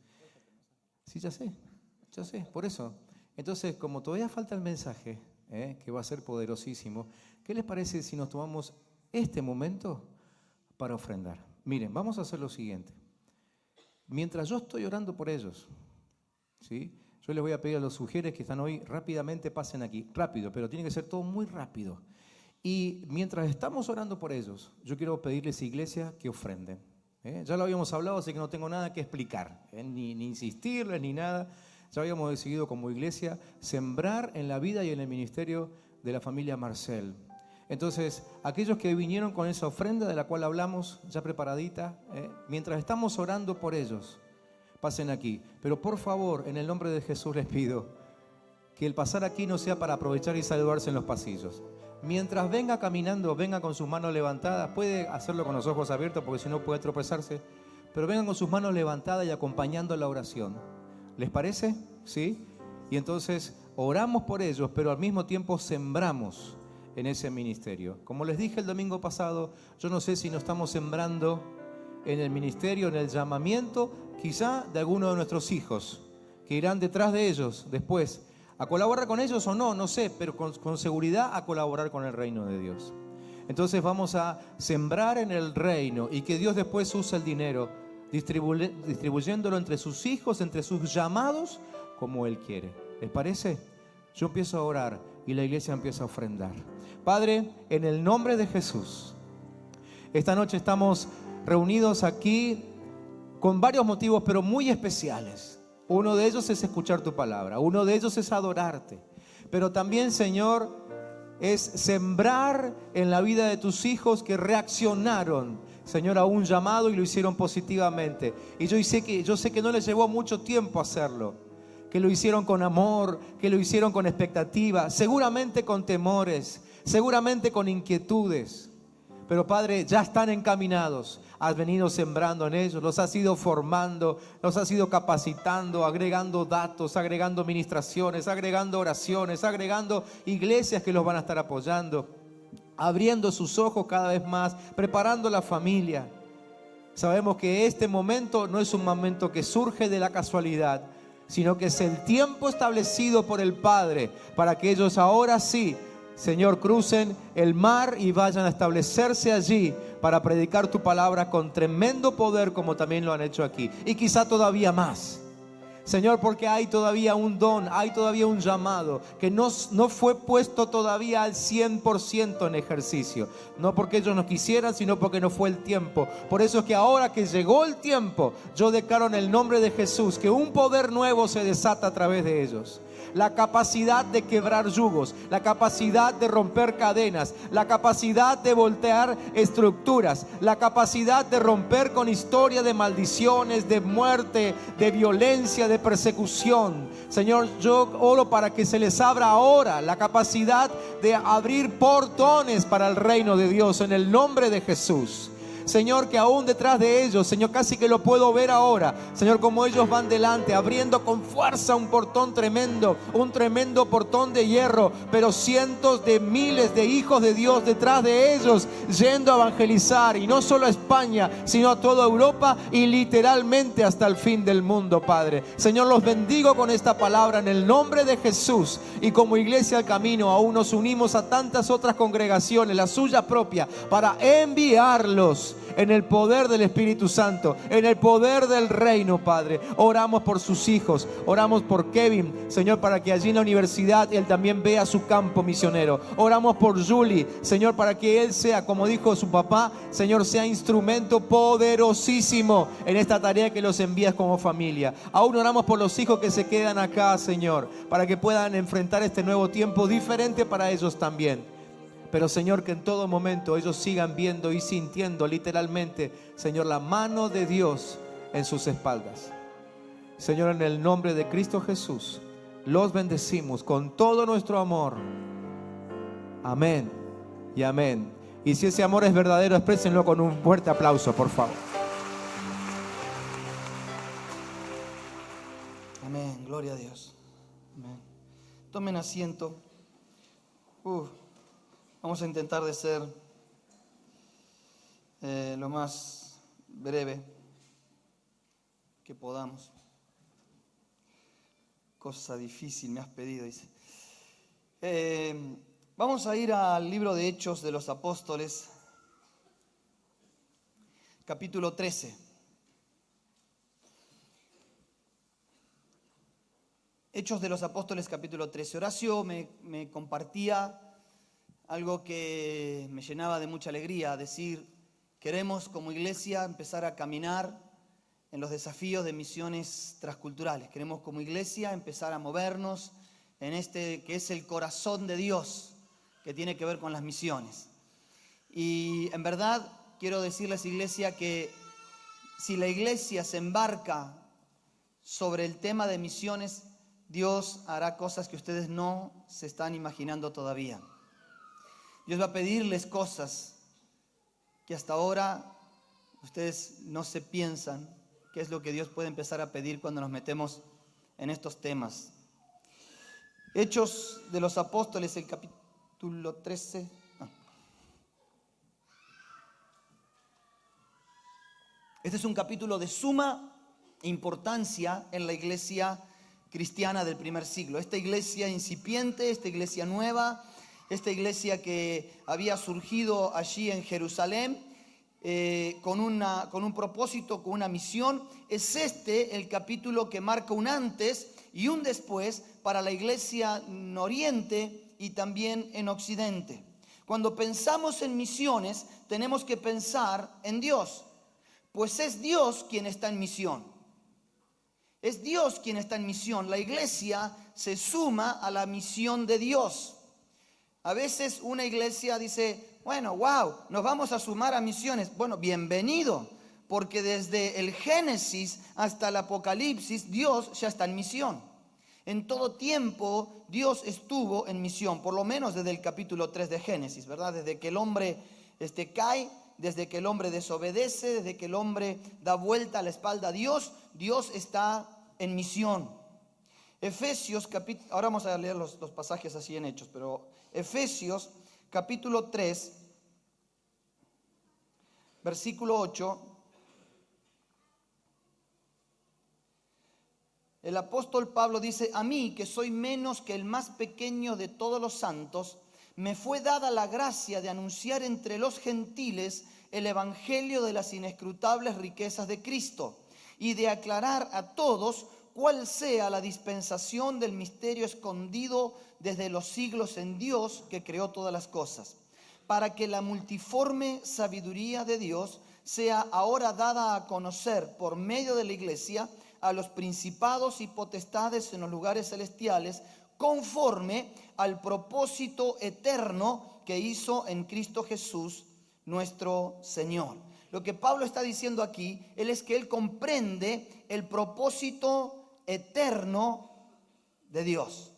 Sí, ya sé, por eso. Entonces, como todavía falta el mensaje, que va a ser poderosísimo, ¿qué les parece si nos tomamos este momento para ofrendar? Miren, vamos a hacer lo siguiente. Mientras yo estoy orando por ellos, ¿sí? Yo les voy a pedir a los sugieres que están hoy, rápidamente pasen aquí. Rápido, pero tiene que ser todo muy rápido. Y mientras estamos orando por ellos, yo quiero pedirles, iglesia, que ofrenden. Ya lo habíamos hablado, así que no tengo nada que explicar, ni insistirles, ni nada. Ya habíamos decidido como iglesia sembrar en la vida y en el ministerio de la familia Marcel. Entonces, aquellos que vinieron con esa ofrenda de la cual hablamos, ya preparadita, mientras estamos orando por ellos, pasen aquí. Pero por favor, en el nombre de Jesús les pido que el pasar aquí no sea para aprovechar y saludarse en los pasillos. Mientras venga caminando, venga con sus manos levantadas, puede hacerlo con los ojos abiertos porque si no puede tropezarse, pero vengan con sus manos levantadas y acompañando la oración. ¿Les parece? ¿Sí? Y entonces oramos por ellos, pero al mismo tiempo sembramos en ese ministerio. Como les dije el domingo pasado, yo no sé si nos estamos sembrando en el ministerio, en el llamamiento, quizá de alguno de nuestros hijos, que irán detrás de ellos después, a colaborar con ellos o no, no sé, pero con seguridad a colaborar con el reino de Dios. Entonces vamos a sembrar en el reino y que Dios después use el dinero, distribuyéndolo entre sus hijos, entre sus llamados, como Él quiere. ¿Les parece? Yo empiezo a orar y la iglesia empieza a ofrendar. Padre, en el nombre de Jesús, esta noche estamos reunidos aquí con varios motivos, pero muy especiales. Uno de ellos es escuchar tu palabra, uno de ellos es adorarte, pero también, Señor, es sembrar en la vida de tus hijos que reaccionaron, Señor, a un llamado y lo hicieron positivamente. Y yo sé que no les llevó mucho tiempo hacerlo, que lo hicieron con amor, que lo hicieron con expectativa, seguramente con temores, seguramente con inquietudes. pero Padre, ya están encaminados. Has venido sembrando en ellos, los has ido formando, los has ido capacitando, agregando datos, agregando ministraciones, agregando oraciones, agregando iglesias que los van a estar apoyando, abriendo sus ojos cada vez más, preparando la familia. Sabemos que este momento no es un momento que surge de la casualidad, sino que es el tiempo establecido por el Padre para que ellos ahora sí, Señor, crucen el mar y vayan a establecerse allí para predicar tu palabra con tremendo poder, como también lo han hecho aquí, y quizá todavía más. Señor, porque hay todavía un don, hay todavía un llamado que no fue puesto todavía al 100% en ejercicio. No porque ellos no quisieran, sino porque no fue el tiempo. Por eso es que ahora que llegó el tiempo, yo declaro en el nombre de Jesús que un poder nuevo se desata a través de ellos. La capacidad de quebrar yugos, la capacidad de romper cadenas, la capacidad de voltear estructuras, la capacidad de romper con historia de maldiciones, de muerte, de violencia, de persecución. Señor, yo oro para que se les abra ahora la capacidad de abrir portones para el reino de Dios en el nombre de Jesús. Señor, que aún detrás de ellos, Señor, casi que lo puedo ver ahora, Señor, como ellos van delante, abriendo con fuerza un portón tremendo, un tremendo portón de hierro, pero cientos de miles de hijos de Dios detrás de ellos, yendo a evangelizar, y no solo a España, sino a toda Europa y literalmente hasta el fin del mundo, Padre. Señor, los bendigo con esta palabra en el nombre de Jesús, y como Iglesia al Camino aún nos unimos a tantas otras congregaciones, la suya propia, para enviarlos en el poder del Espíritu Santo, en el poder del reino, Padre. Oramos por sus hijos, oramos por Kevin, Señor, para que allí en la universidad él también vea su campo misionero. Oramos por Julie, Señor, para que él sea, como dijo su papá, Señor, sea instrumento poderosísimo en esta tarea que los envías como familia. Aún oramos por los hijos que se quedan acá, Señor, para que puedan enfrentar este nuevo tiempo diferente para ellos también. Pero Señor, que en todo momento ellos sigan viendo y sintiendo literalmente, Señor, la mano de Dios en sus espaldas. Señor, en el nombre de Cristo Jesús, los bendecimos con todo nuestro amor. Amén y amén. Y si ese amor es verdadero, exprésenlo con un fuerte aplauso, por favor. Amén, gloria a Dios. Amén. Tomen asiento. Vamos a intentar de ser lo más breve que podamos. Cosa difícil me has pedido, dice. Vamos a ir al libro de Hechos de los Apóstoles, capítulo 13. Hechos de los Apóstoles, capítulo 13. Horacio me compartía algo que me llenaba de mucha alegría, decir, queremos como iglesia empezar a caminar en los desafíos de misiones transculturales. Queremos como iglesia empezar a movernos en este que es el corazón de Dios, que tiene que ver con las misiones. Y en verdad quiero decirles, iglesia, que si la iglesia se embarca sobre el tema de misiones, Dios hará cosas que ustedes no se están imaginando todavía. Dios va a pedirles cosas que hasta ahora ustedes no se piensan qué es lo que Dios puede empezar a pedir cuando nos metemos en estos temas. Hechos de los Apóstoles, el capítulo 13. Este es un capítulo de suma importancia en la iglesia cristiana del primer siglo. Esta iglesia incipiente, esta iglesia nueva, esta iglesia que había surgido allí en Jerusalén con un propósito, con una misión. Es el capítulo que marca un antes y un después para la iglesia en Oriente y también en Occidente. Cuando pensamos en misiones, tenemos que pensar en Dios, pues es Dios quien está en misión. Es Dios quien está en misión. La iglesia se suma a la misión de Dios. A veces una iglesia dice, bueno, wow, nos vamos a sumar a misiones. Bueno, bienvenido, porque desde el Génesis hasta el Apocalipsis, Dios ya está en misión. En todo tiempo, Dios estuvo en misión, por lo menos desde el capítulo 3 de Génesis, ¿verdad? Desde que el hombre cae desde que el hombre desobedece, desde que el hombre da vuelta a la espalda a Dios. Dios está en misión. Efesios, ahora vamos a leer los pasajes así en Hechos, pero Efesios capítulo 3, versículo 8. El apóstol Pablo dice: a mí, que soy menos que el más pequeño de todos los santos, me fue dada la gracia de anunciar entre los gentiles el evangelio de las inescrutables riquezas de Cristo, y de aclarar a todos cuál sea la dispensación del misterio escondido desde los siglos en Dios, que creó todas las cosas, para que la multiforme sabiduría de Dios sea ahora dada a conocer por medio de la iglesia a los principados y potestades en los lugares celestiales, conforme al propósito eterno que hizo en Cristo Jesús nuestro Señor. Lo que Pablo está diciendo aquí, es que él comprende el propósito eterno de Dios.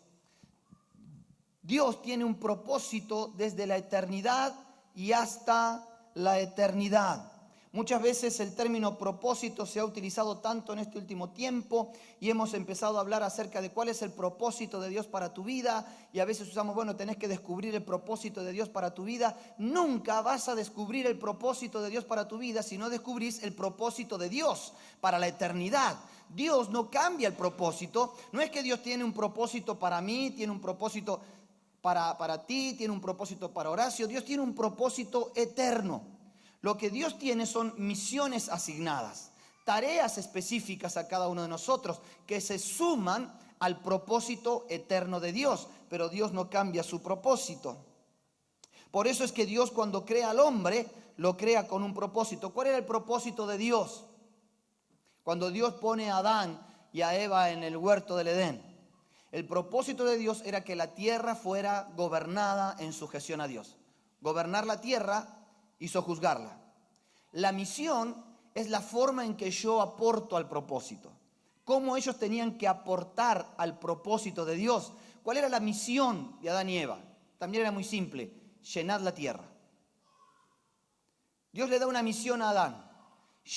Dios tiene un propósito desde la eternidad y hasta la eternidad. Muchas veces el término propósito se ha utilizado tanto en este último tiempo y hemos empezado a hablar acerca de cuál es el propósito de Dios para tu vida, y a veces usamos, bueno, tenés que descubrir el propósito de Dios para tu vida. Nunca vas a descubrir el propósito de Dios para tu vida si no descubrís el propósito de Dios para la eternidad. Dios no cambia el propósito. No es que Dios tiene un propósito para mí, tiene un propósito para ti, tiene un propósito para Horacio. Dios tiene un propósito eterno. Lo que Dios tiene son misiones asignadas, tareas específicas a cada uno de nosotros que se suman al propósito eterno de Dios, pero Dios no cambia su propósito. Por eso es que Dios, cuando crea al hombre, lo crea con un propósito. ¿Cuál era el propósito de Dios? Cuando Dios pone a Adán y a Eva en el huerto del Edén, el propósito de Dios era que la tierra fuera gobernada en sujeción a Dios. Gobernar la tierra hizo juzgarla. La misión es la forma en que yo aporto al propósito. Cómo ellos tenían que aportar al propósito de Dios. ¿Cuál era la misión de Adán y Eva? También era muy simple: llenad la tierra. Dios le da una misión a Adán: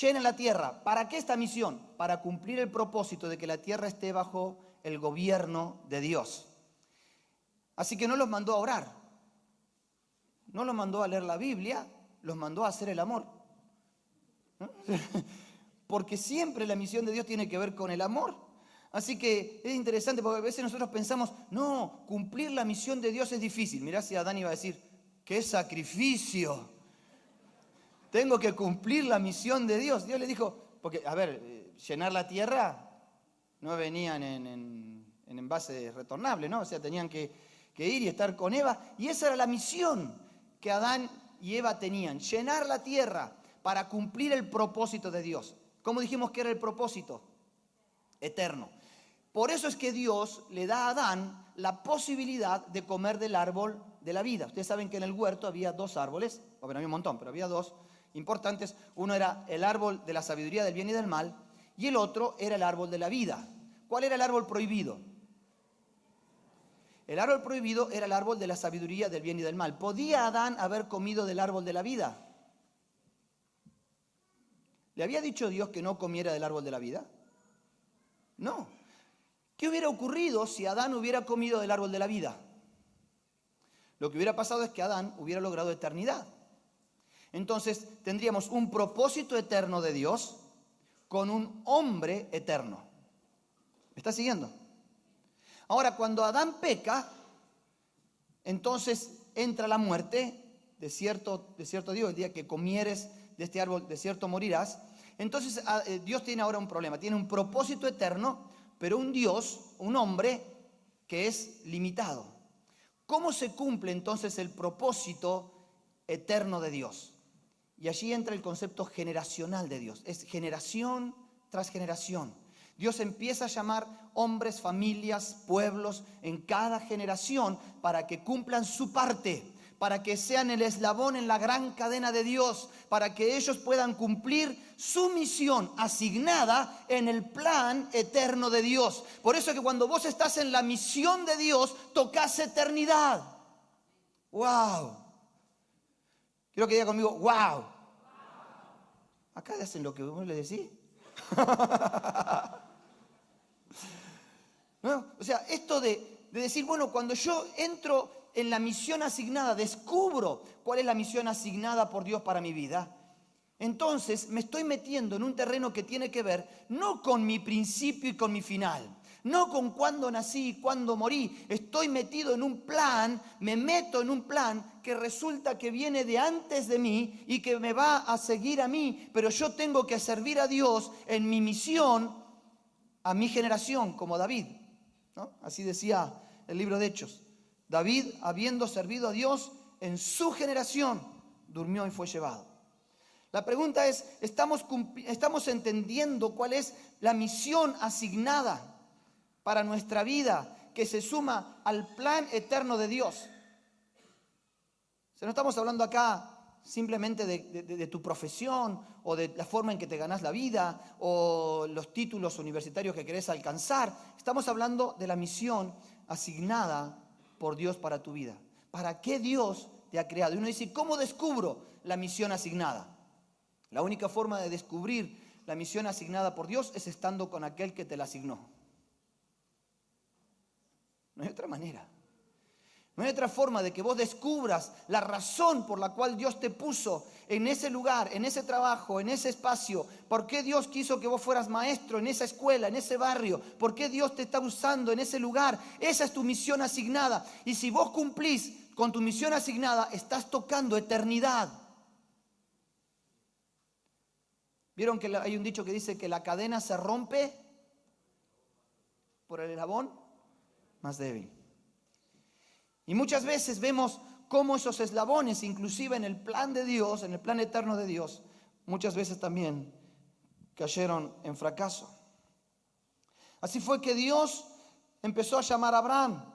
llena la tierra. ¿Para qué esta misión? Para cumplir el propósito de que la tierra esté bajo el gobierno de Dios. Así que no los mandó a orar, no los mandó a leer la Biblia, los mandó a hacer el amor. ¿No? Porque siempre la misión de Dios tiene que ver con el amor. Así que es interesante, porque a veces nosotros pensamos, no, cumplir la misión de Dios es difícil. Mirá si Adán iba a decir, ¡qué sacrificio! Tengo que cumplir la misión de Dios. Dios le dijo, porque, a ver, llenar la tierra no venían en envase retornable, ¿no? O sea, tenían que ir y estar con Eva. Y esa era la misión que Adán y Eva tenían: llenar la tierra para cumplir el propósito de Dios. ¿Cómo dijimos que era el propósito? Eterno. Por eso es que Dios le da a Adán la posibilidad de comer del árbol de la vida. Ustedes saben que en el huerto había dos árboles, bueno, había un montón, pero había dos importantes. Uno era el árbol de la sabiduría del bien y del mal, y el otro era el árbol de la vida. ¿Cuál era el árbol prohibido? El árbol prohibido era el árbol de la sabiduría del bien y del mal. ¿Podía Adán haber comido del árbol de la vida? ¿Le había dicho Dios que no comiera del árbol de la vida? No. ¿Qué hubiera ocurrido si Adán hubiera comido del árbol de la vida? Lo que hubiera pasado es que Adán hubiera logrado eternidad. Entonces tendríamos un propósito eterno de Dios con un hombre eterno. ¿Me está siguiendo? Ahora, cuando Adán peca, entonces entra la muerte. De cierto digo, el día que comieres de este árbol, de cierto morirás. Entonces Dios tiene ahora un problema, tiene un propósito eterno, pero un Dios, un hombre que es limitado. ¿Cómo se cumple entonces el propósito eterno de Dios? Y allí entra el concepto generacional de Dios. Es generación tras generación. Dios empieza a llamar hombres, familias, pueblos en cada generación para que cumplan su parte, para que sean el eslabón en la gran cadena de Dios, para que ellos puedan cumplir su misión asignada en el plan eterno de Dios. Por eso es que cuando vos estás en la misión de Dios, tocas eternidad. ¡Wow! Quiero que diga conmigo, wow. Acá hacen lo que vos le decís. ¿No? O sea, esto de decir, bueno, cuando yo entro en la misión asignada, descubro cuál es la misión asignada por Dios para mi vida, entonces me estoy metiendo en un terreno que tiene que ver no con mi principio y con mi final, no con cuándo nací y cuándo morí. Estoy metido en un plan, me meto en un plan que resulta que viene de antes de mí y que me va a seguir a mí, pero yo tengo que servir a Dios en mi misión, a mi generación, como David, ¿no? Así decía el libro de Hechos. David, habiendo servido a Dios en su generación, durmió y fue llevado. La pregunta es, ¿estamos entendiendo cuál es la misión asignada para nuestra vida que se suma al plan eterno de Dios? O sea, no estamos hablando acá simplemente de tu profesión o de la forma en que te ganás la vida o los títulos universitarios que querés alcanzar. Estamos hablando de la misión asignada por Dios para tu vida. ¿Para qué Dios te ha creado? Y uno dice, ¿cómo descubro la misión asignada? La única forma de descubrir la misión asignada por Dios es estando con aquel que te la asignó. No hay otra manera. No hay otra forma de que vos descubras la razón por la cual Dios te puso en ese lugar, en ese trabajo, en ese espacio. ¿Por qué Dios quiso que vos fueras maestro en esa escuela, en ese barrio? ¿Por qué Dios te está usando en ese lugar? Esa es tu misión asignada. Y si vos cumplís con tu misión asignada, estás tocando eternidad. ¿Vieron que hay un dicho que dice que la cadena se rompe por el eslabón más débil? Y muchas veces vemos cómo esos eslabones, inclusive en el plan de Dios, en el plan eterno de Dios, muchas veces también cayeron en fracaso. Así fue que Dios empezó a llamar a Abraham,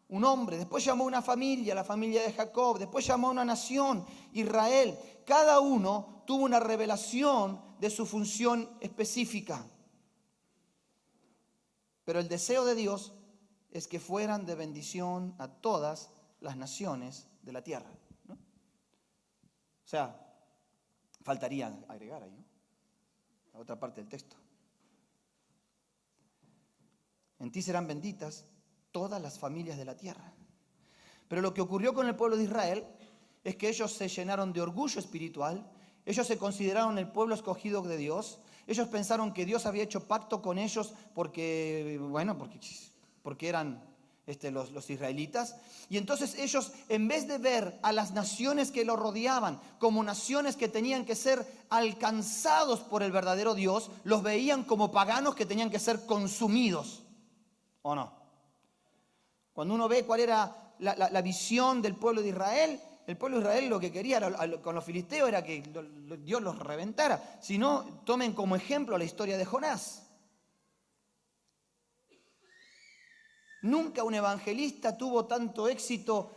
un hombre, después llamó a una familia, la familia de Jacob, después llamó a una nación, Israel. Cada uno tuvo una revelación de su función específica. Pero el deseo de Dios es que fueran de bendición a todas las naciones de la tierra, ¿no? O sea, faltaría agregar ahí, ¿no? La otra parte del texto. En ti serán benditas todas las familias de la tierra. Pero lo que ocurrió con el pueblo de Israel es que ellos se llenaron de orgullo espiritual. Ellos se consideraron el pueblo escogido de Dios. Ellos pensaron que Dios había hecho pacto con ellos porque eran los israelitas. Y entonces ellos, en vez de ver a las naciones que los rodeaban como naciones que tenían que ser alcanzados por el verdadero Dios, los veían como paganos que tenían que ser consumidos. ¿O no? Cuando uno ve cuál era la visión del pueblo de Israel, el pueblo de Israel lo que quería con los filisteos era que Dios los reventara. Si no, tomen como ejemplo la historia de Jonás. Nunca un evangelista tuvo tanto éxito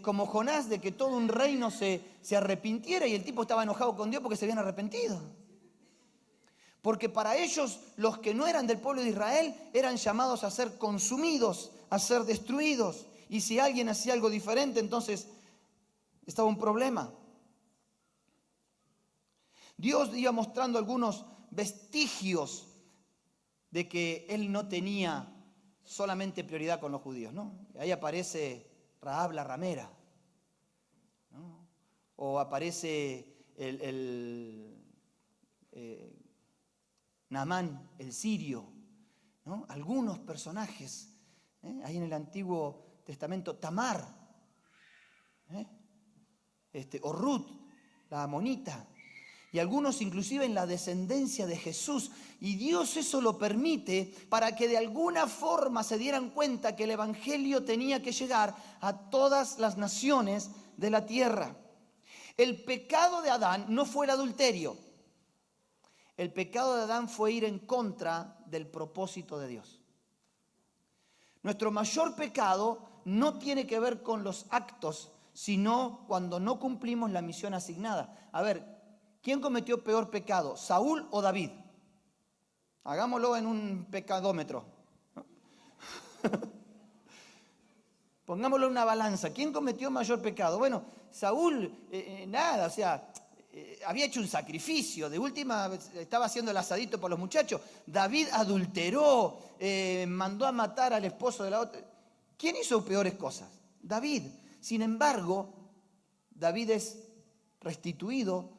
como Jonás, de que todo un reino se arrepintiera, y el tipo estaba enojado con Dios porque se habían arrepentido. Porque para ellos, los que no eran del pueblo de Israel, eran llamados a ser consumidos, a ser destruidos. Y si alguien hacía algo diferente, entonces estaba un problema. Dios iba mostrando algunos vestigios de que Él no tenía solamente prioridad con los judíos, ¿no? Ahí aparece Rahab la ramera, ¿no? O aparece Naamán el sirio, ¿no? Algunos personajes, ahí en el Antiguo Testamento, Tamar, o Ruth, la amonita, y algunos inclusive en la descendencia de Jesús. Y Dios eso lo permite para que de alguna forma se dieran cuenta que el evangelio tenía que llegar a todas las naciones de la tierra. El pecado de Adán no fue el adulterio. El pecado de Adán fue ir en contra del propósito de Dios. Nuestro mayor pecado no tiene que ver con los actos, sino cuando no cumplimos la misión asignada. A ver, ¿quién cometió peor pecado, Saúl o David? Hagámoslo en un pecadómetro. Pongámoslo en una balanza. ¿Quién cometió mayor pecado? Bueno, Saúl, nada, o sea, había hecho un sacrificio, de última estaba haciendo el asadito por los muchachos. David adulteró, mandó a matar al esposo de la otra. ¿Quién hizo peores cosas? David. Sin embargo, David es restituido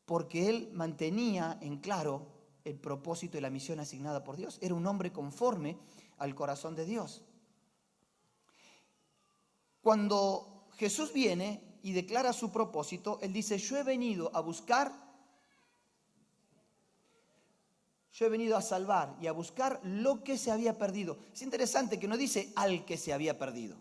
porque él mantenía en claro el propósito y la misión asignada por Dios. Era un hombre conforme al corazón de Dios. Cuando Jesús viene y declara su propósito, él dice, yo he venido a buscar, yo he venido a salvar y a buscar lo que se había perdido. Es interesante que no dice al que se había perdido,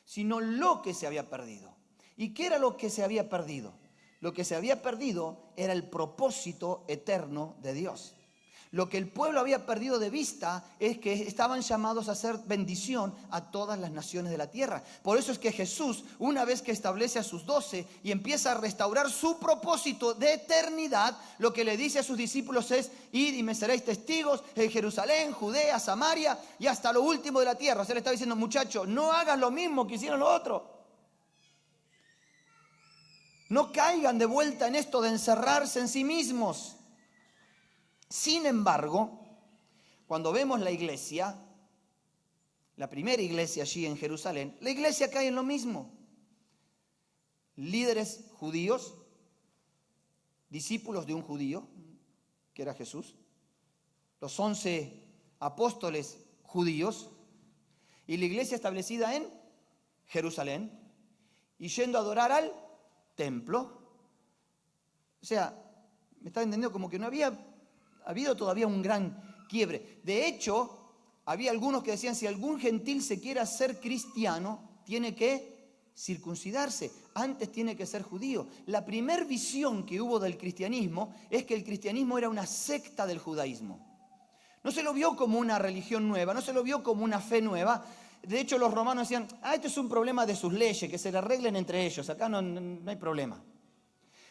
sino lo que se había perdido. ¿Y qué era lo que se había perdido? Lo que se había perdido era el propósito eterno de Dios. Lo que el pueblo había perdido de vista es que estaban llamados a hacer bendición a todas las naciones de la tierra. Por eso es que Jesús, una vez que establece a sus 12 y empieza a restaurar su propósito de eternidad, lo que le dice a sus discípulos es: id y me seréis testigos en Jerusalén, Judea, Samaria y hasta lo último de la tierra. O sea, le está diciendo, muchachos, no hagan lo mismo que hicieron los otros. No caigan de vuelta en esto de encerrarse en sí mismos. Sin embargo, cuando vemos la iglesia, la primera iglesia allí en Jerusalén, la iglesia cae en lo mismo. Líderes judíos, discípulos de un judío, que era Jesús, los 11 apóstoles judíos, y la iglesia establecida en Jerusalén, y yendo a adorar al templo. O sea, me está entendiendo, como que no había habido todavía un gran quiebre. De hecho, había algunos que decían, si algún gentil se quiere hacer cristiano, tiene que circuncidarse, antes tiene que ser judío. La primer visión que hubo del cristianismo es que el cristianismo era una secta del judaísmo. No se lo vio como una religión nueva, no se lo vio como una fe nueva. De hecho, los romanos decían, esto es un problema de sus leyes, que se le arreglen entre ellos, acá no hay problema.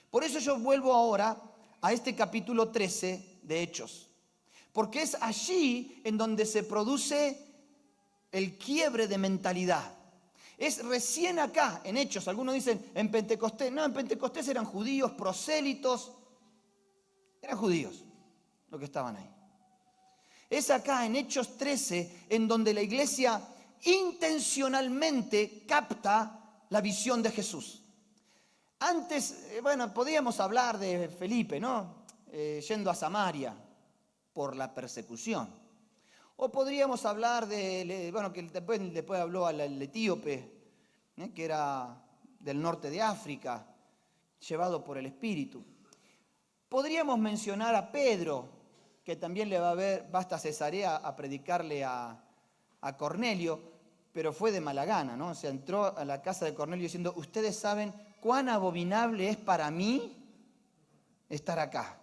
Por eso yo vuelvo ahora a este capítulo 13 de Hechos, porque es allí en donde se produce el quiebre de mentalidad. Es recién acá, en Hechos. Algunos dicen en Pentecostés. No, en Pentecostés eran judíos, prosélitos. Eran judíos los que estaban ahí. Es acá, en Hechos 13, en donde la iglesia intencionalmente capta la visión de Jesús. Antes, podíamos hablar de Felipe, ¿no? Yendo a Samaria por la persecución. O podríamos hablar de, que después habló al etíope, que era del norte de África, llevado por el Espíritu. Podríamos mencionar a Pedro, que también le va hasta Cesarea a predicarle a Cornelio, pero fue de mala gana, ¿no? O sea, entró a la casa de Cornelio diciendo, ustedes saben cuán abominable es para mí estar acá.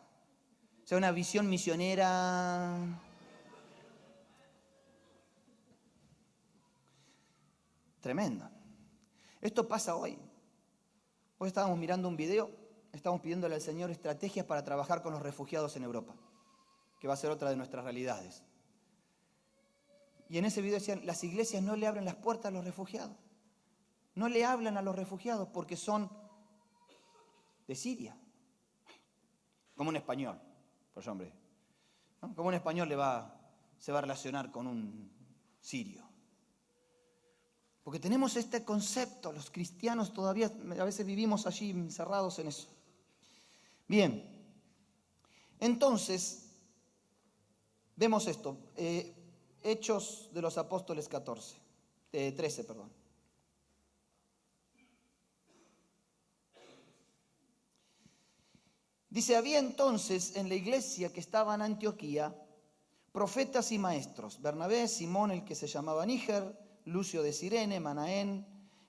O sea, una visión misionera. Tremendo. Esto pasa hoy. Hoy estábamos mirando un video, estamos pidiéndole al Señor estrategias para trabajar con los refugiados en Europa, que va a ser otra de nuestras realidades. Y en ese video decían, las iglesias no le abren las puertas a los refugiados. No le hablan a los refugiados porque son de Siria. Como un español, pues hombre, ¿no? Como un español se va a relacionar con un sirio. Porque tenemos este concepto, los cristianos todavía a veces vivimos allí encerrados en eso. Bien, entonces, vemos esto, Hechos de los Apóstoles 13. Dice, había entonces en la iglesia que estaba en Antioquía profetas y maestros, Bernabé, Simón, el que se llamaba Níger, Lucio de Cirene, Manaén,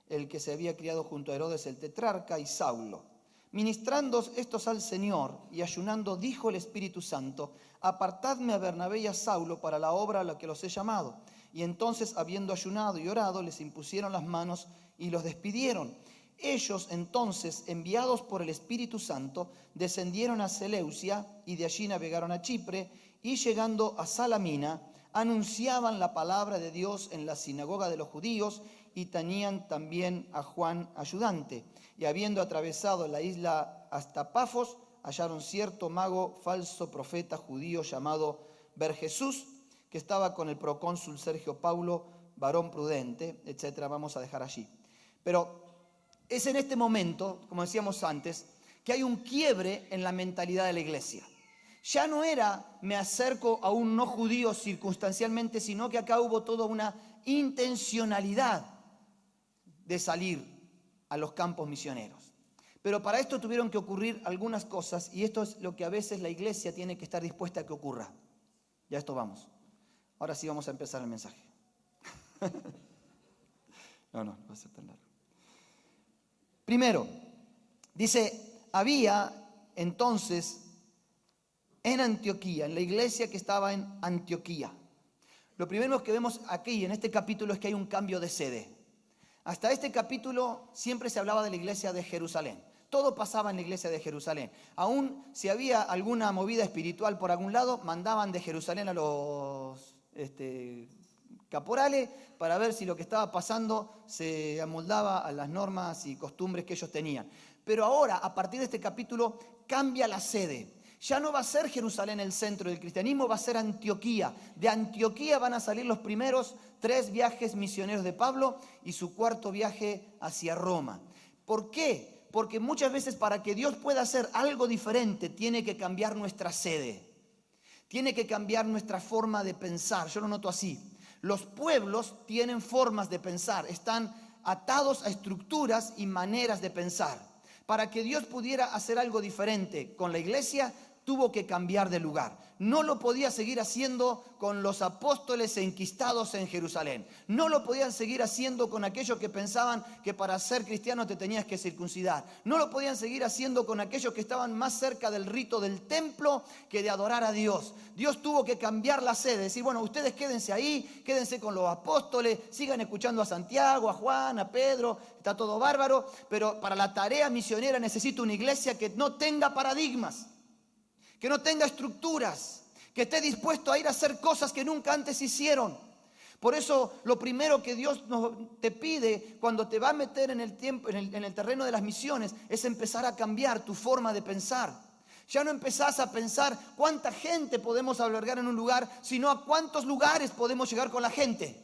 el que se había criado junto a Herodes el tetrarca, y Saulo. Ministrando estos al Señor y ayunando, dijo el Espíritu Santo, apartadme a Bernabé y a Saulo para la obra a la que los he llamado. Y entonces, habiendo ayunado y orado, les impusieron las manos y los despidieron. Ellos entonces, enviados por el Espíritu Santo, descendieron a Seleucia y de allí navegaron a Chipre y llegando a Salamina, anunciaban la palabra de Dios en la sinagoga de los judíos y tenían también a Juan ayudante. Y habiendo atravesado la isla hasta Pafos, hallaron cierto mago, falso profeta judío llamado Barjesús, que estaba con el procónsul Sergio Paulo, varón prudente, etc. Vamos a dejar allí. Pero es en este momento, como decíamos antes, que hay un quiebre en la mentalidad de la iglesia. Ya no era me acerco a un no judío circunstancialmente, sino que acá hubo toda una intencionalidad de salir a los campos misioneros. Pero para esto tuvieron que ocurrir algunas cosas, y esto es lo que a veces la iglesia tiene que estar dispuesta a que ocurra. Ya esto vamos. Ahora sí vamos a empezar el mensaje. No va a ser tan largo. Primero, dice, había entonces en Antioquía, en la iglesia que estaba en Antioquía. Lo primero que vemos aquí en este capítulo es que hay un cambio de sede. Hasta este capítulo siempre se hablaba de la iglesia de Jerusalén. Todo pasaba en la iglesia de Jerusalén. Aún si había alguna movida espiritual por algún lado, mandaban de Jerusalén a los caporales para ver si lo que estaba pasando se amoldaba a las normas y costumbres que ellos tenían. Pero ahora, a partir de este capítulo, cambia la sede. Ya no va a ser Jerusalén el centro del cristianismo, va a ser Antioquía. De Antioquía van a salir los primeros 3 viajes misioneros de Pablo y su 4.º viaje hacia Roma. ¿Por qué? Porque muchas veces para que Dios pueda hacer algo diferente, tiene que cambiar nuestra sede. Tiene que cambiar nuestra forma de pensar. Yo lo noto así. Los pueblos tienen formas de pensar, están atados a estructuras y maneras de pensar. Para que Dios pudiera hacer algo diferente con la iglesia, tuvo que cambiar de lugar. No lo podía seguir haciendo con los apóstoles enquistados en Jerusalén. No lo podían seguir haciendo con aquellos que pensaban que para ser cristiano te tenías que circuncidar. No lo podían seguir haciendo con aquellos que estaban más cerca del rito del templo que de adorar a Dios. Dios tuvo que cambiar la sede, decir, bueno, ustedes quédense ahí, quédense con los apóstoles, sigan escuchando a Santiago, a Juan, a Pedro, está todo bárbaro, pero para la tarea misionera necesito una iglesia que no tenga paradigmas, que no tenga estructuras, que esté dispuesto a ir a hacer cosas que nunca antes hicieron. Por eso lo primero que Dios te pide cuando te va a meter en el terreno de las misiones es empezar a cambiar tu forma de pensar. Ya no empezás a pensar cuánta gente podemos albergar en un lugar, sino a cuántos lugares podemos llegar con la gente.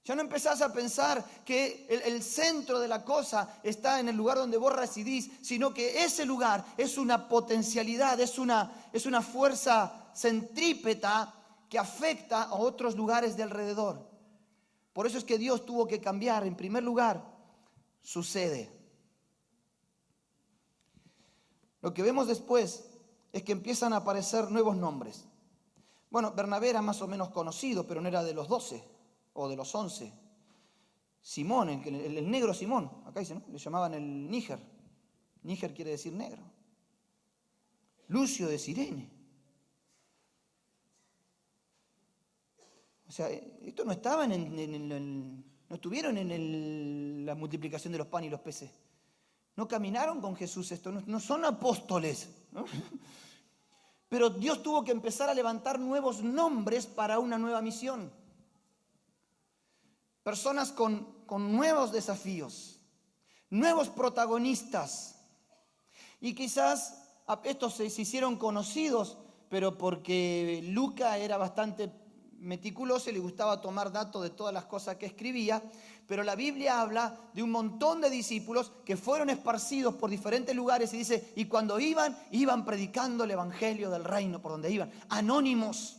Ya no empezás a pensar que el centro de la cosa está en el lugar donde vos residís, sino que ese lugar es una potencialidad, es una fuerza centrípeta que afecta a otros lugares de alrededor. Por eso es que Dios tuvo que cambiar, en primer lugar, su sede. Lo que vemos después es que empiezan a aparecer nuevos nombres. Bueno, Bernabé era más o menos conocido, pero no era de los 12. O de los 11. Simón, el negro Simón, acá dice, ¿no? Le llamaban el Níger. Níger quiere decir negro. Lucio de Cirene. O sea, esto no estaba no estuvieron en la multiplicación de los panes y los peces. No caminaron con Jesús, esto no son apóstoles, ¿no? Pero Dios tuvo que empezar a levantar nuevos nombres para una nueva misión. Personas con nuevos desafíos, nuevos protagonistas. Y quizás estos se hicieron conocidos, pero porque Lucas era bastante meticuloso y le gustaba tomar datos de todas las cosas que escribía. Pero la Biblia habla de un montón de discípulos que fueron esparcidos por diferentes lugares y dice, y cuando iban predicando el evangelio del reino por donde iban, anónimos.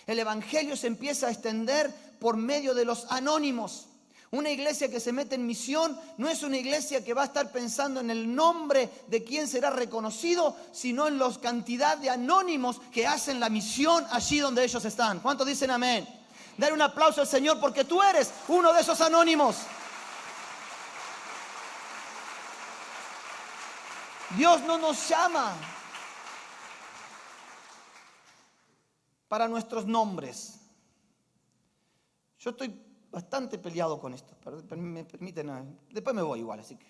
El evangelio se empieza a extender por medio de los anónimos. Una iglesia que se mete en misión no es una iglesia que va a estar pensando en el nombre de quién será reconocido, sino en la cantidad de anónimos que hacen la misión allí donde ellos están. ¿Cuántos dicen amén? Dar un aplauso al Señor porque tú eres uno de esos anónimos. Dios no nos llama para nuestros nombres. Yo estoy bastante peleado con esto. Me permiten, después me voy igual, así que.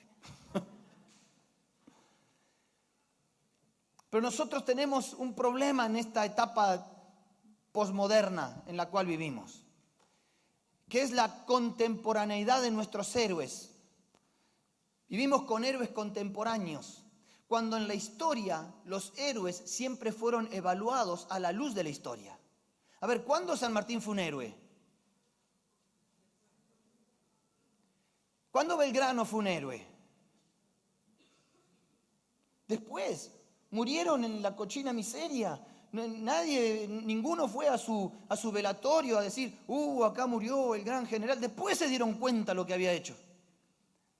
Pero nosotros tenemos un problema en esta etapa posmoderna en la cual vivimos, que es la contemporaneidad de nuestros héroes. Vivimos con héroes contemporáneos, cuando en la historia los héroes siempre fueron evaluados a la luz de la historia. A ver, ¿cuándo San Martín fue un héroe? ¿Cuándo Belgrano fue un héroe? Después, murieron en la cochina miseria. Ninguno fue a su velatorio a decir, acá murió el gran general. Después se dieron cuenta lo que había hecho.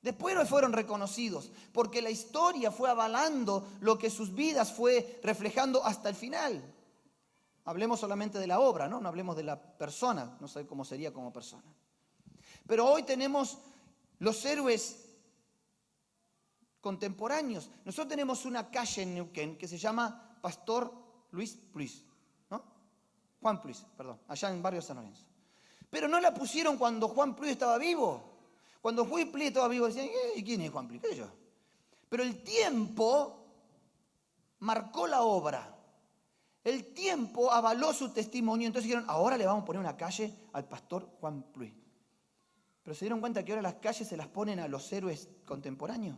Después fueron reconocidos, porque la historia fue avalando lo que sus vidas fue reflejando hasta el final. Hablemos solamente de la obra, ¿no? No hablemos de la persona, no sé cómo sería como persona. Pero hoy tenemos los héroes contemporáneos. Nosotros tenemos una calle en Neuquén que se llama Pastor Luis Pruis, ¿no? Juan Pruis, perdón, allá en barrio San Lorenzo. Pero no la pusieron cuando Juan Pruis estaba vivo. Cuando Juan Pruis estaba vivo decían, ¿y quién es Juan Pruis? ¿Qué sé yo? Pero el tiempo marcó la obra. El tiempo avaló su testimonio. Entonces dijeron, ahora le vamos a poner una calle al pastor Juan Pruis. Pero se dieron cuenta que ahora las calles se las ponen a los héroes contemporáneos.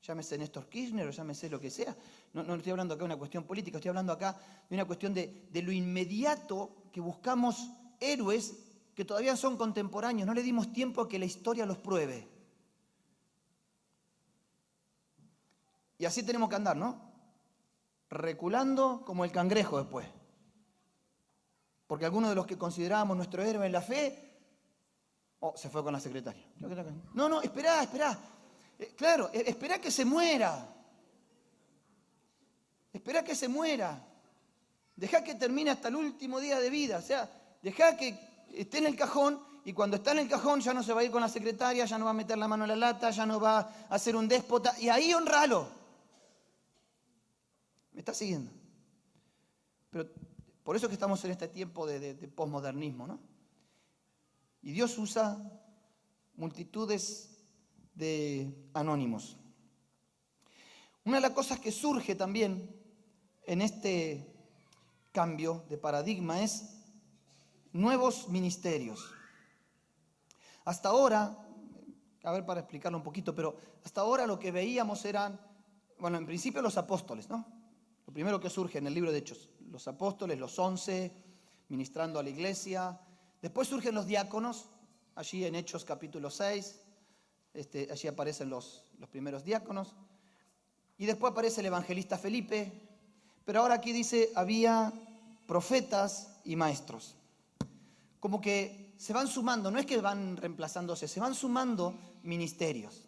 Llámese Néstor Kirchner o llámese lo que sea. No estoy hablando acá de una cuestión política, estoy hablando acá de una cuestión de lo inmediato que buscamos héroes que todavía son contemporáneos. No le dimos tiempo a que la historia los pruebe. Y así tenemos que andar, ¿no? Reculando como el cangrejo después. Porque algunos de los que considerábamos nuestro héroe en la fe, se fue con la secretaria. No, esperá. Claro, esperá que se muera. Esperá que se muera. Dejá que termine hasta el último día de vida. O sea, dejá que esté en el cajón y cuando está en el cajón ya no se va a ir con la secretaria, ya no va a meter la mano en la lata, ya no va a ser un déspota. Y ahí honralo. ¿Me está siguiendo? Pero por eso es que estamos en este tiempo de posmodernismo, ¿no? Y Dios usa multitudes de anónimos. Una de las cosas que surge también en este cambio de paradigma es nuevos ministerios. Hasta ahora, a ver para explicarlo un poquito, pero hasta ahora lo que veíamos eran, bueno, en principio los apóstoles, ¿no? Lo primero que surge en el libro de Hechos, los apóstoles, los 11, ministrando a la iglesia. Después surgen los diáconos, allí en Hechos capítulo 6, allí aparecen los primeros diáconos. Y después aparece el evangelista Felipe, pero ahora aquí dice, había profetas y maestros. Como que se van sumando, no es que van reemplazándose, se van sumando ministerios.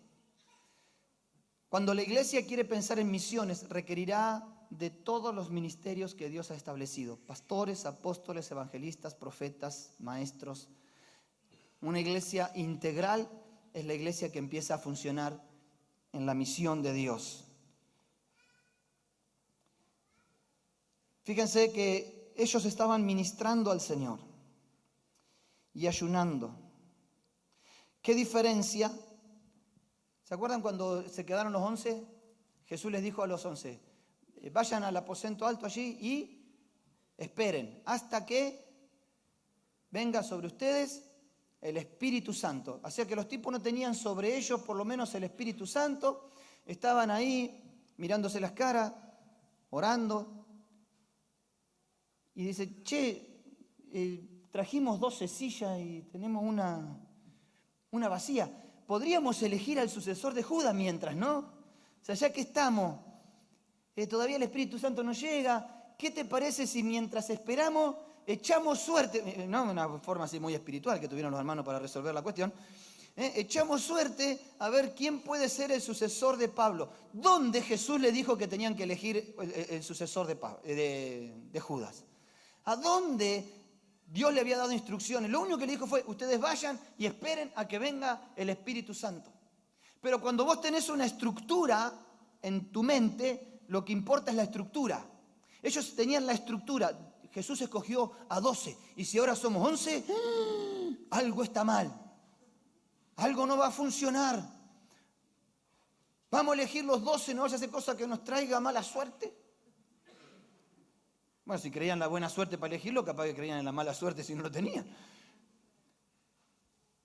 Cuando la iglesia quiere pensar en misiones, requerirá de todos los ministerios que Dios ha establecido. Pastores, apóstoles, evangelistas, profetas, maestros. Una iglesia integral es la iglesia que empieza a funcionar en la misión de Dios. Fíjense que ellos estaban ministrando al Señor y ayunando. ¿Qué diferencia? ¿Se acuerdan cuando se quedaron los 11? Jesús les dijo a los 11, vayan al aposento alto allí y esperen hasta que venga sobre ustedes el Espíritu Santo. Así que los tipos no tenían sobre ellos por lo menos el Espíritu Santo, estaban ahí mirándose las caras, orando. Y dice, trajimos 12 sillas y tenemos una vacía. Podríamos elegir al sucesor de Judas mientras, ¿no? O sea, ya que estamos, todavía el Espíritu Santo no llega, ¿qué te parece si mientras esperamos echamos suerte? No, una forma así muy espiritual que tuvieron los hermanos para resolver la cuestión. Echamos suerte a ver quién puede ser el sucesor de Pablo. ¿Dónde Jesús le dijo que tenían que elegir el sucesor de Judas? ¿A dónde Dios le había dado instrucciones? Lo único que le dijo fue, ustedes vayan y esperen a que venga el Espíritu Santo. Pero cuando vos tenés una estructura en tu mente, lo que importa es la estructura. Ellos tenían la estructura. Jesús escogió a 12. Y si ahora somos 11, algo está mal. Algo no va a funcionar. Vamos a elegir los 12, no vaya a hacer cosa que nos traiga mala suerte. Bueno, si creían en la buena suerte para elegirlo, capaz que creían en la mala suerte si no lo tenían.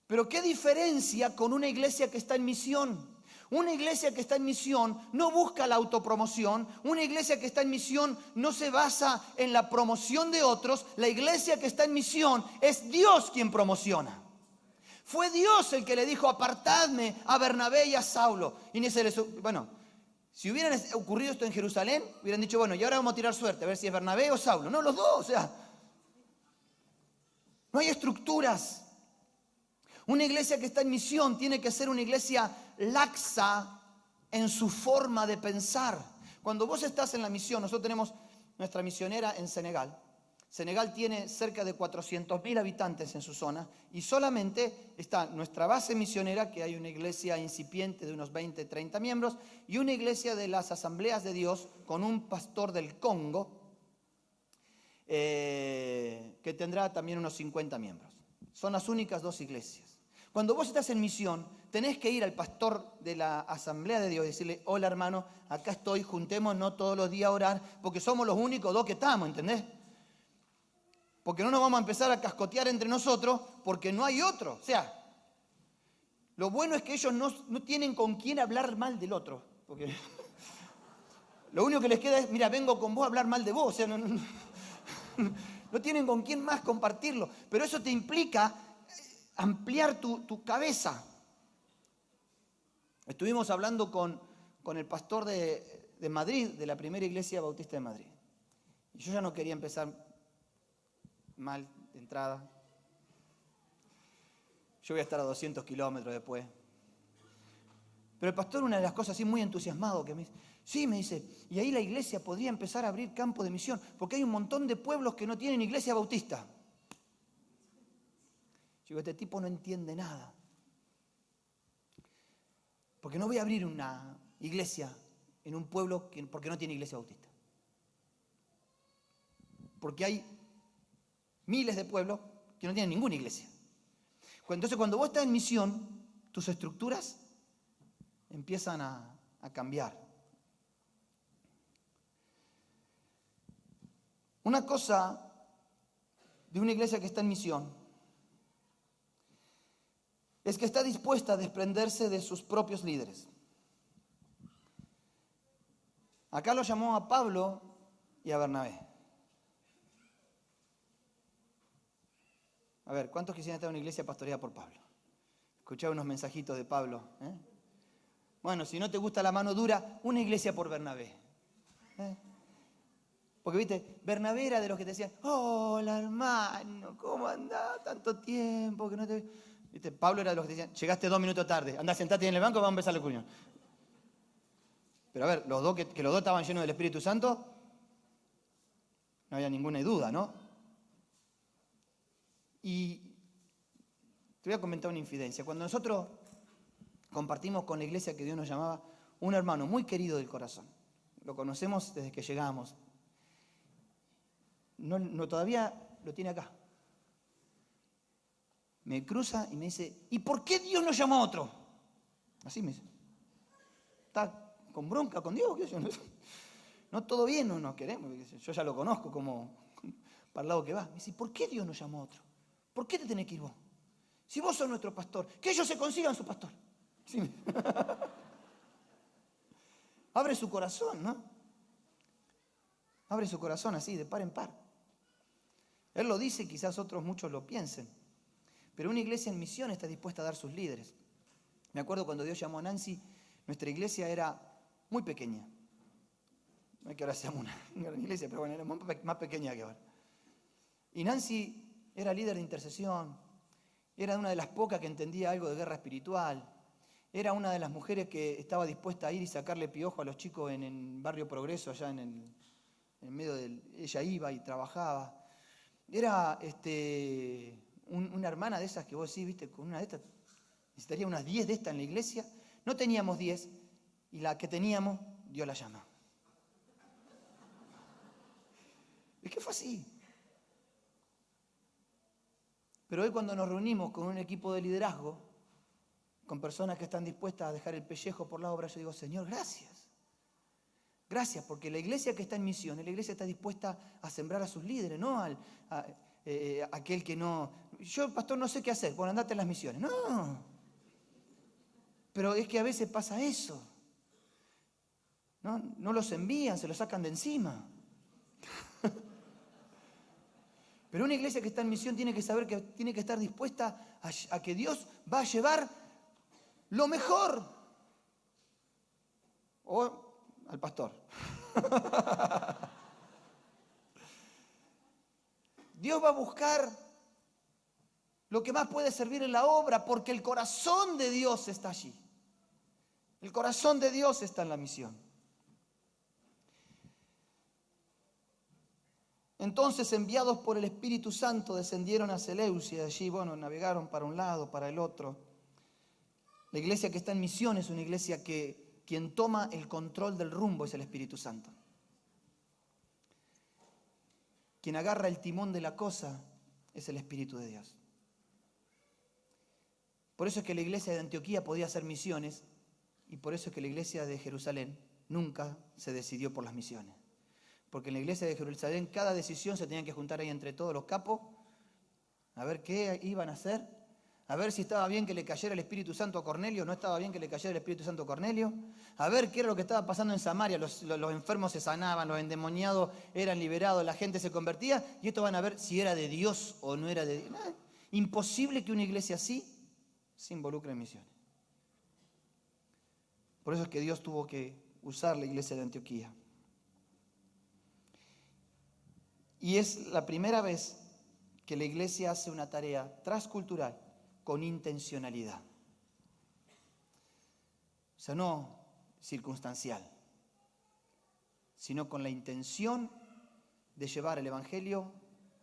Pero ¿qué diferencia con una iglesia que está en misión? Una iglesia que está en misión no busca la autopromoción. Una iglesia que está en misión no se basa en la promoción de otros. La iglesia que está en misión es Dios quien promociona. Fue Dios el que le dijo, apartadme a Bernabé y a Saulo. Y ni se les... Bueno, si hubieran ocurrido esto en Jerusalén, hubieran dicho, bueno, y ahora vamos a tirar suerte, a ver si es Bernabé o Saulo. No, los dos, o sea. No hay estructuras. Una iglesia que está en misión tiene que ser una iglesia laxa en su forma de pensar. Cuando vos estás en la misión, nosotros tenemos nuestra misionera en Senegal. Senegal tiene cerca de 400.000 habitantes en su zona y solamente está nuestra base misionera, que hay una iglesia incipiente de unos 20, 30 miembros, y una iglesia de las Asambleas de Dios con un pastor del Congo que tendrá también unos 50 miembros. Son las únicas dos iglesias. Cuando vos estás en misión, tenés que ir al pastor de la Asamblea de Dios y decirle, hola hermano, acá estoy, juntémonos todos los días a orar, porque somos los únicos dos que estamos, ¿entendés? Porque no nos vamos a empezar a cascotear entre nosotros, porque no hay otro. O sea, lo bueno es que ellos no tienen con quién hablar mal del otro. Porque lo único que les queda es, mira, vengo con vos a hablar mal de vos. O sea, no tienen con quién más compartirlo. Pero eso te implica ampliar tu cabeza. Estuvimos hablando con el pastor de Madrid, de la primera iglesia bautista de Madrid. Y yo ya no quería empezar mal de entrada. Yo voy a estar a 200 kilómetros después. Pero el pastor, una de las cosas así muy entusiasmado que me dice, sí, me dice, y ahí la iglesia podría empezar a abrir campo de misión, porque hay un montón de pueblos que no tienen iglesia bautista. Yo digo, este tipo no entiende nada. Porque no voy a abrir una iglesia en un pueblo porque no tiene iglesia bautista. Porque hay miles de pueblos que no tienen ninguna iglesia. Entonces, cuando vos estás en misión, tus estructuras empiezan a cambiar. Una cosa de una iglesia que está en misión es que está dispuesta a desprenderse de sus propios líderes. Acá lo llamó a Pablo y a Bernabé. A ver, ¿cuántos quisieran estar en una iglesia pastoreada por Pablo? Escuchaba unos mensajitos de Pablo. Bueno, si no te gusta la mano dura, una iglesia por Bernabé. Porque, viste, Bernabé era de los que te decían, hola hermano, ¿cómo andás? Tanto tiempo que no te... ¿Viste? Pablo era de los que te decían, llegaste 2 minutos tarde, andá, sentate en el banco, vamos a empezar la comunión. Pero a ver, los dos que los dos estaban llenos del Espíritu Santo, no había ninguna duda, ¿no? Y te voy a comentar una infidencia. Cuando nosotros compartimos con la iglesia que Dios nos llamaba, un hermano muy querido del corazón, lo conocemos desde que llegamos, no todavía lo tiene acá. Me cruza y me dice, ¿y por qué Dios nos llamó a otro? Así me dice. ¿Está con bronca con Dios? ¿Qué sé yo? No, todo bien, no nos queremos. Yo ya lo conozco como para el lado que va. Me dice, ¿por qué Dios nos llamó a otro? ¿Por qué te tenés que ir vos? Si vos sos nuestro pastor, que ellos se consigan su pastor. Sí. Abre su corazón, ¿no? Abre su corazón así, de par en par. Él lo dice, quizás otros muchos lo piensen. Pero una iglesia en misión está dispuesta a dar sus líderes. Me acuerdo cuando Dios llamó a Nancy, nuestra iglesia era muy pequeña. No es que ahora seamos una gran iglesia, pero bueno, era más pequeña que ahora. Y Nancy era líder de intercesión, era una de las pocas que entendía algo de guerra espiritual, era una de las mujeres que estaba dispuesta a ir y sacarle piojo a los chicos en el barrio Progreso, allá en medio del... Ella iba y trabajaba. Era una hermana de esas que vos decís, viste, con una de estas, necesitaría unas 10 de estas en la iglesia. No teníamos 10 y la que teníamos, Dios la llama. Es que fue así. Pero hoy cuando nos reunimos con un equipo de liderazgo, con personas que están dispuestas a dejar el pellejo por la obra, yo digo, Señor, gracias. Gracias, porque la iglesia que está en misión, la iglesia está dispuesta a sembrar a sus líderes, no aquel que no... Yo, pastor, no sé qué hacer. Bueno, andate en las misiones. No. Pero es que a veces pasa eso. No los envían, se los sacan de encima. Pero una iglesia que está en misión tiene que saber que tiene que estar dispuesta a que Dios va a llevar lo mejor. O al pastor. Dios va a buscar lo que más puede servir en la obra, porque el corazón de Dios está allí. El corazón de Dios está en la misión. Entonces, enviados por el Espíritu Santo, descendieron a Seleucia y allí, navegaron para un lado, para el otro. La iglesia que está en misión es una iglesia que quien toma el control del rumbo es el Espíritu Santo. Quien agarra el timón de la cosa es el Espíritu de Dios. Por eso es que la iglesia de Antioquía podía hacer misiones y por eso es que la iglesia de Jerusalén nunca se decidió por las misiones. Porque en la iglesia de Jerusalén cada decisión se tenían que juntar ahí entre todos los capos a ver qué iban a hacer. A ver si estaba bien que le cayera el Espíritu Santo a Cornelio, no estaba bien que le cayera el Espíritu Santo a Cornelio. A ver qué era lo que estaba pasando en Samaria, los enfermos se sanaban, los endemoniados eran liberados, la gente se convertía. Y esto van a ver si era de Dios o no era de Dios. Imposible que una iglesia así se involucre en misiones. Por eso es que Dios tuvo que usar la iglesia de Antioquía. Y es la primera vez que la iglesia hace una tarea transcultural con intencionalidad. O sea, no circunstancial, sino con la intención de llevar el Evangelio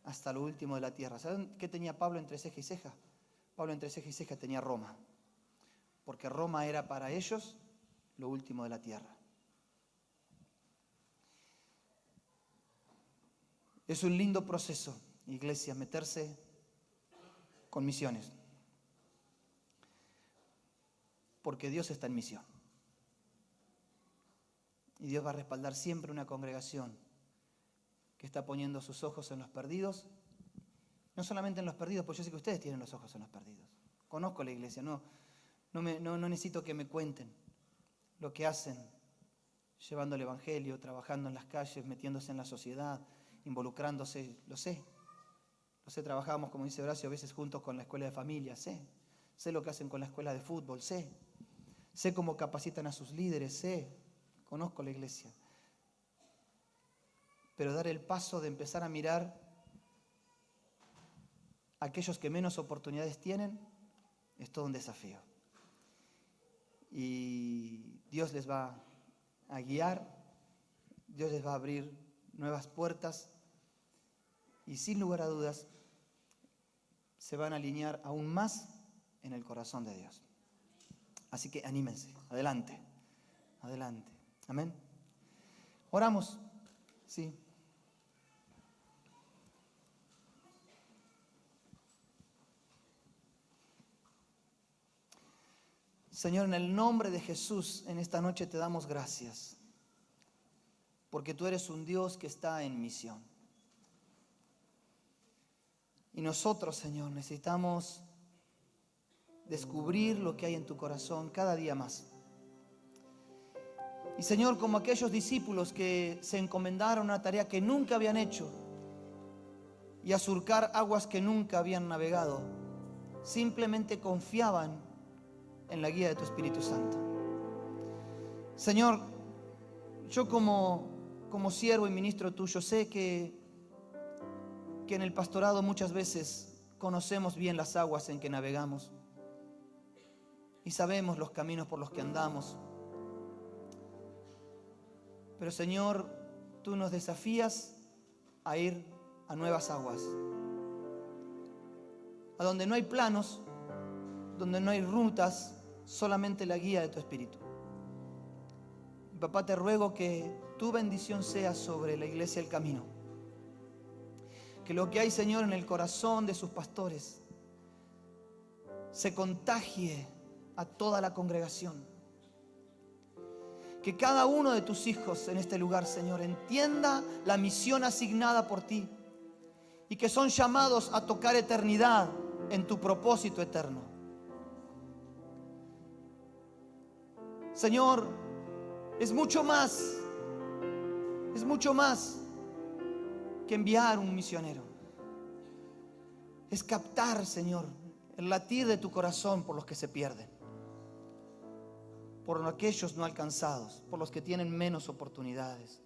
hasta lo último de la tierra. ¿Saben qué tenía Pablo entre ceja y ceja? Pablo entre ceja y ceja tenía Roma, porque Roma era para ellos lo último de la tierra. Es un lindo proceso, iglesia, meterse con misiones. Porque Dios está en misión. Y Dios va a respaldar siempre una congregación que está poniendo sus ojos en los perdidos. No solamente en los perdidos, porque yo sé que ustedes tienen los ojos en los perdidos. Conozco la iglesia, no necesito que me cuenten lo que hacen, llevando el Evangelio, trabajando en las calles, metiéndose en la sociedad, involucrándose, lo sé. Trabajábamos, como dice Horacio, a veces juntos con la escuela de familia, sé lo que hacen con la escuela de fútbol, sé cómo capacitan a sus líderes, conozco la iglesia. Pero dar el paso de empezar a mirar a aquellos que menos oportunidades tienen es todo un desafío. Y Dios les va a guiar, Dios les va a abrir nuevas puertas y sin lugar a dudas se van a alinear aún más en el corazón de Dios. Así que anímense, adelante, adelante. Amén. Oramos, sí. Señor, en el nombre de Jesús, en esta noche te damos gracias, porque tú eres un Dios que está en misión. Y nosotros, Señor, necesitamos descubrir lo que hay en tu corazón cada día más. Y Señor, como aquellos discípulos que se encomendaron a una tarea que nunca habían hecho y a surcar aguas que nunca habían navegado, simplemente confiaban en la guía de tu Espíritu Santo. Señor, yo como siervo y ministro tuyo sé que en el pastorado muchas veces conocemos bien las aguas en que navegamos y sabemos los caminos por los que andamos. Pero Señor, tú nos desafías a ir a nuevas aguas, a donde no hay planos, donde no hay rutas, solamente la guía de tu Espíritu. Y papá, te ruego que tu bendición sea sobre la iglesia del camino. Que lo que hay, Señor, en el corazón de sus pastores se contagie a toda la congregación. Que cada uno de tus hijos en este lugar, Señor, entienda la misión asignada por ti y que son llamados a tocar eternidad en tu propósito eterno. Señor, es mucho más que enviar un misionero. Es captar, Señor, el latir de tu corazón por los que se pierden, por aquellos no alcanzados, por los que tienen menos oportunidades.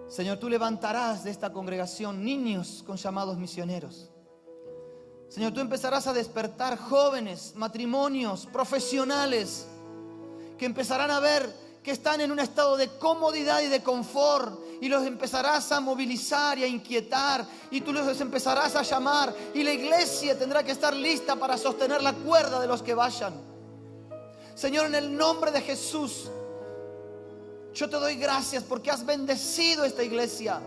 Señor, tú levantarás de esta congregación niños con llamados misioneros. Señor, tú empezarás a despertar jóvenes, matrimonios, profesionales, que empezarán a ver que están en un estado de comodidad y de confort, y los empezarás a movilizar y a inquietar, y tú los empezarás a llamar, y la iglesia tendrá que estar lista para sostener la cuerda de los que vayan. Señor, en el nombre de Jesús, yo te doy gracias porque has bendecido esta iglesia.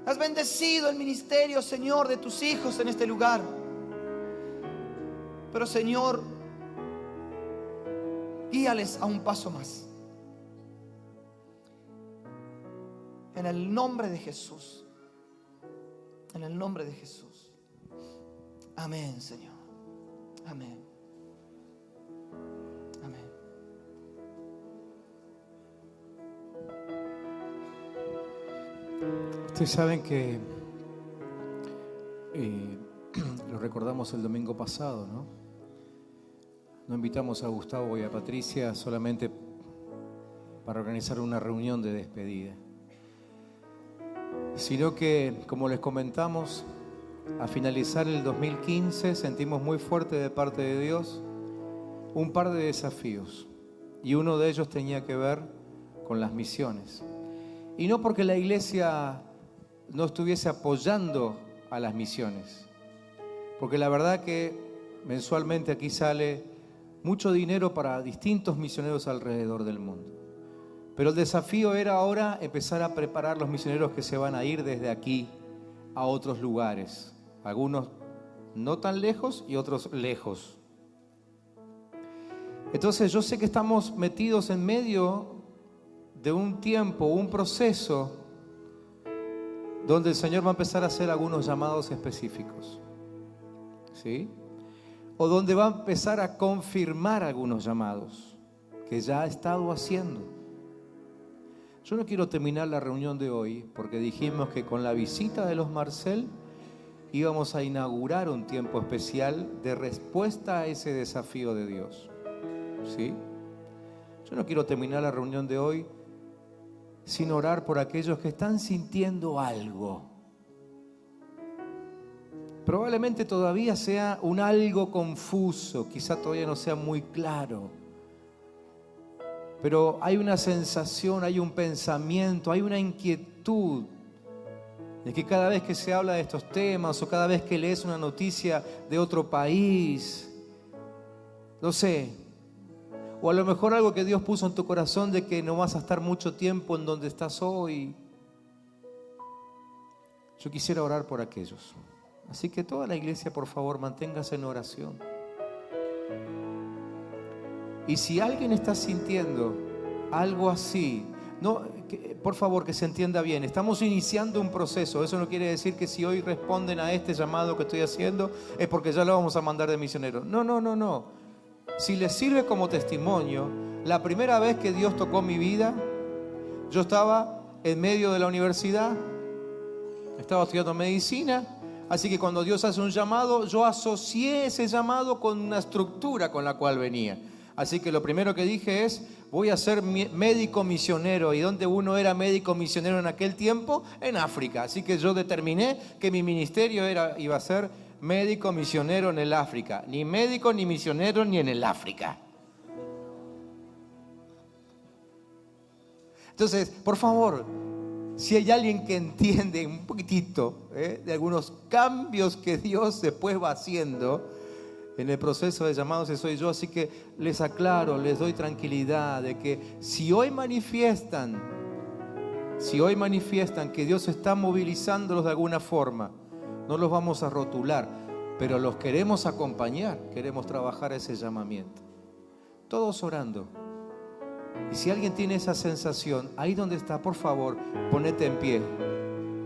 Has bendecido el ministerio, Señor, de tus hijos en este lugar. Pero, Señor, guíales a un paso más. En el nombre de Jesús. En el nombre de Jesús. Amén, Señor. Amén. Amén. Ustedes saben que lo recordamos el domingo pasado, ¿no? No invitamos a Gustavo y a Patricia solamente para organizar una reunión de despedida, sino que, como les comentamos, a finalizar el 2015 sentimos muy fuerte de parte de Dios un par de desafíos, y uno de ellos tenía que ver con las misiones. Y no porque la iglesia no estuviese apoyando a las misiones, porque la verdad que mensualmente aquí sale mucho dinero para distintos misioneros alrededor del mundo. Pero el desafío era ahora empezar a preparar los misioneros que se van a ir desde aquí a otros lugares, algunos no tan lejos y otros lejos. Entonces yo sé que estamos metidos en medio de un tiempo, un proceso donde el Señor va a empezar a hacer algunos llamados específicos, ¿sí? O donde va a empezar a confirmar algunos llamados que ya ha estado haciendo. Yo no quiero terminar la reunión de hoy porque dijimos que con la visita de los Marcel íbamos a inaugurar un tiempo especial de respuesta a ese desafío de Dios, ¿sí? Yo no quiero terminar la reunión de hoy sin orar por aquellos que están sintiendo algo. Probablemente todavía sea un algo confuso, quizá todavía no sea muy claro, pero hay una sensación, hay un pensamiento, hay una inquietud de que cada vez que se habla de estos temas o cada vez que lees una noticia de otro país, no sé, o a lo mejor algo que Dios puso en tu corazón de que no vas a estar mucho tiempo en donde estás hoy. Yo quisiera orar por aquellos. Así que toda la iglesia, por favor, manténgase en oración. Y si alguien está sintiendo algo así, no, por favor, que se entienda bien. Estamos iniciando un proceso. Eso no quiere decir que si hoy responden a este llamado que estoy haciendo es porque ya lo vamos a mandar de misionero. No. Si les sirve como testimonio, la primera vez que Dios tocó mi vida, yo estaba en medio de la universidad, estaba estudiando medicina, así que cuando Dios hace un llamado, yo asocié ese llamado con una estructura con la cual venía. Así que lo primero que dije es, voy a ser médico misionero. ¿Y dónde uno era médico misionero en aquel tiempo? En África. Así que yo determiné que mi ministerio iba a ser médico misionero en el África. Ni médico, ni misionero, ni en el África. Entonces, por favor, si hay alguien que entiende un poquitito de algunos cambios que Dios después va haciendo en el proceso de llamados, ese soy yo. Así que les aclaro, les doy tranquilidad de que si hoy manifiestan que Dios está movilizándolos de alguna forma, no los vamos a rotular, pero los queremos acompañar, queremos trabajar ese llamamiento. Todos orando. Y si alguien tiene esa sensación, ahí donde está, por favor, ponete en pie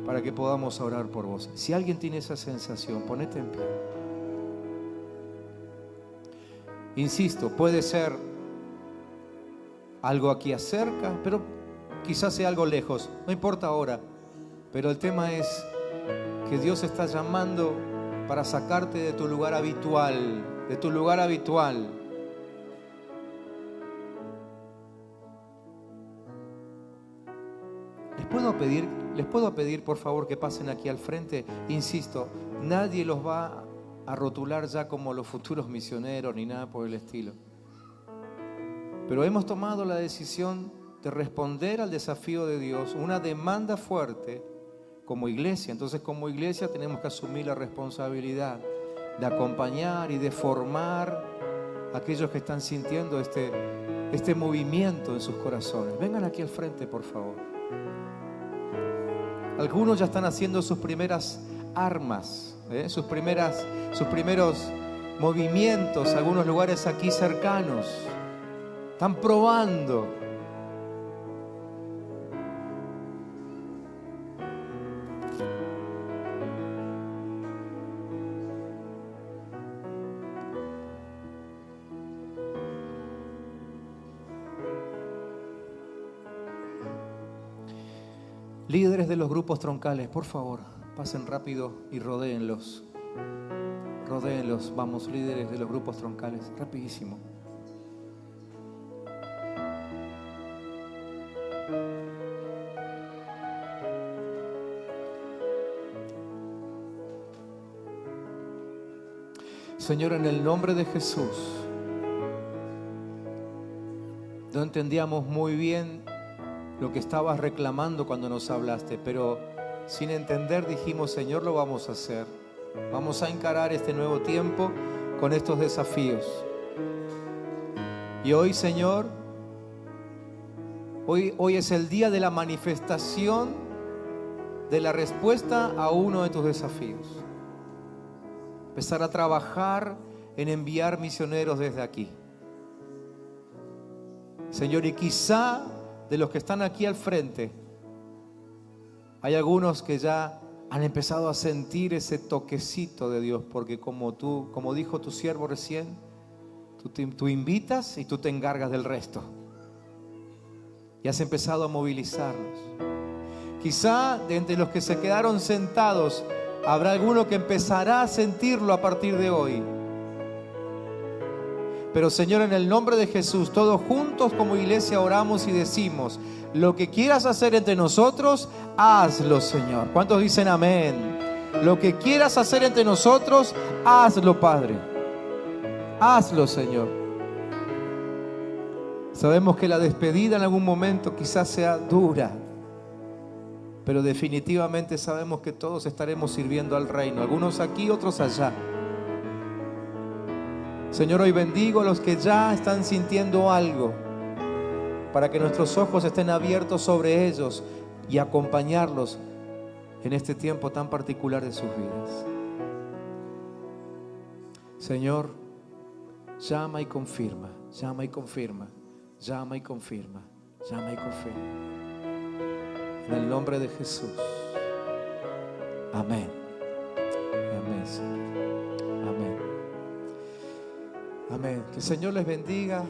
para que podamos orar por vos. Si alguien tiene esa sensación, ponete en pie. Insisto, puede ser algo aquí cerca, pero quizás sea algo lejos, no importa ahora. Pero el tema es que Dios está llamando para sacarte de tu lugar habitual, de tu lugar habitual. Les puedo pedir por favor que pasen aquí al frente. Insisto, nadie los va a rotular ya como los futuros misioneros ni nada por el estilo. Pero hemos tomado la decisión de responder al desafío de Dios, una demanda fuerte como iglesia. Entonces, como iglesia tenemos que asumir la responsabilidad de acompañar y de formar a aquellos que están sintiendo este movimiento en sus corazones. Vengan aquí al frente, por favor. Algunos ya están haciendo sus primeras armas, sus primeros movimientos, algunos lugares aquí cercanos. Están probando. Líderes de los grupos troncales, por favor, pasen rápido y rodéenlos. Rodéenlos, vamos, líderes de los grupos troncales, rapidísimo. Señor, en el nombre de Jesús, no entendíamos muy bien lo que estabas reclamando cuando nos hablaste, pero sin entender dijimos, Señor, lo vamos a hacer. Vamos a encarar este nuevo tiempo con estos desafíos. Y hoy, Señor, hoy es el día de la manifestación de la respuesta a uno de tus desafíos. Empezar a trabajar en enviar misioneros desde aquí. Señor, y quizá de los que están aquí al frente, hay algunos que ya han empezado a sentir ese toquecito de Dios, porque como dijo tu siervo recién, tú invitas y tú te encargas del resto. Y has empezado a movilizarnos. Quizá de entre los que se quedaron sentados, habrá alguno que empezará a sentirlo a partir de hoy. Pero Señor, en el nombre de Jesús, todos juntos como iglesia oramos y decimos, lo que quieras hacer entre nosotros, hazlo, Señor. ¿Cuántos dicen amén? Lo que quieras hacer entre nosotros, hazlo, Padre. Hazlo, Señor. Sabemos que la despedida en algún momento quizás sea dura, pero definitivamente sabemos que todos estaremos sirviendo al reino, algunos aquí, otros allá. Señor, hoy bendigo a los que ya están sintiendo algo, para que nuestros ojos estén abiertos sobre ellos y acompañarlos en este tiempo tan particular de sus vidas. Señor, llama y confirma, llama y confirma, llama y confirma, llama y confirma. En el nombre de Jesús. Amén. Amén, Señor. Amén. Amén. Que el Señor les bendiga.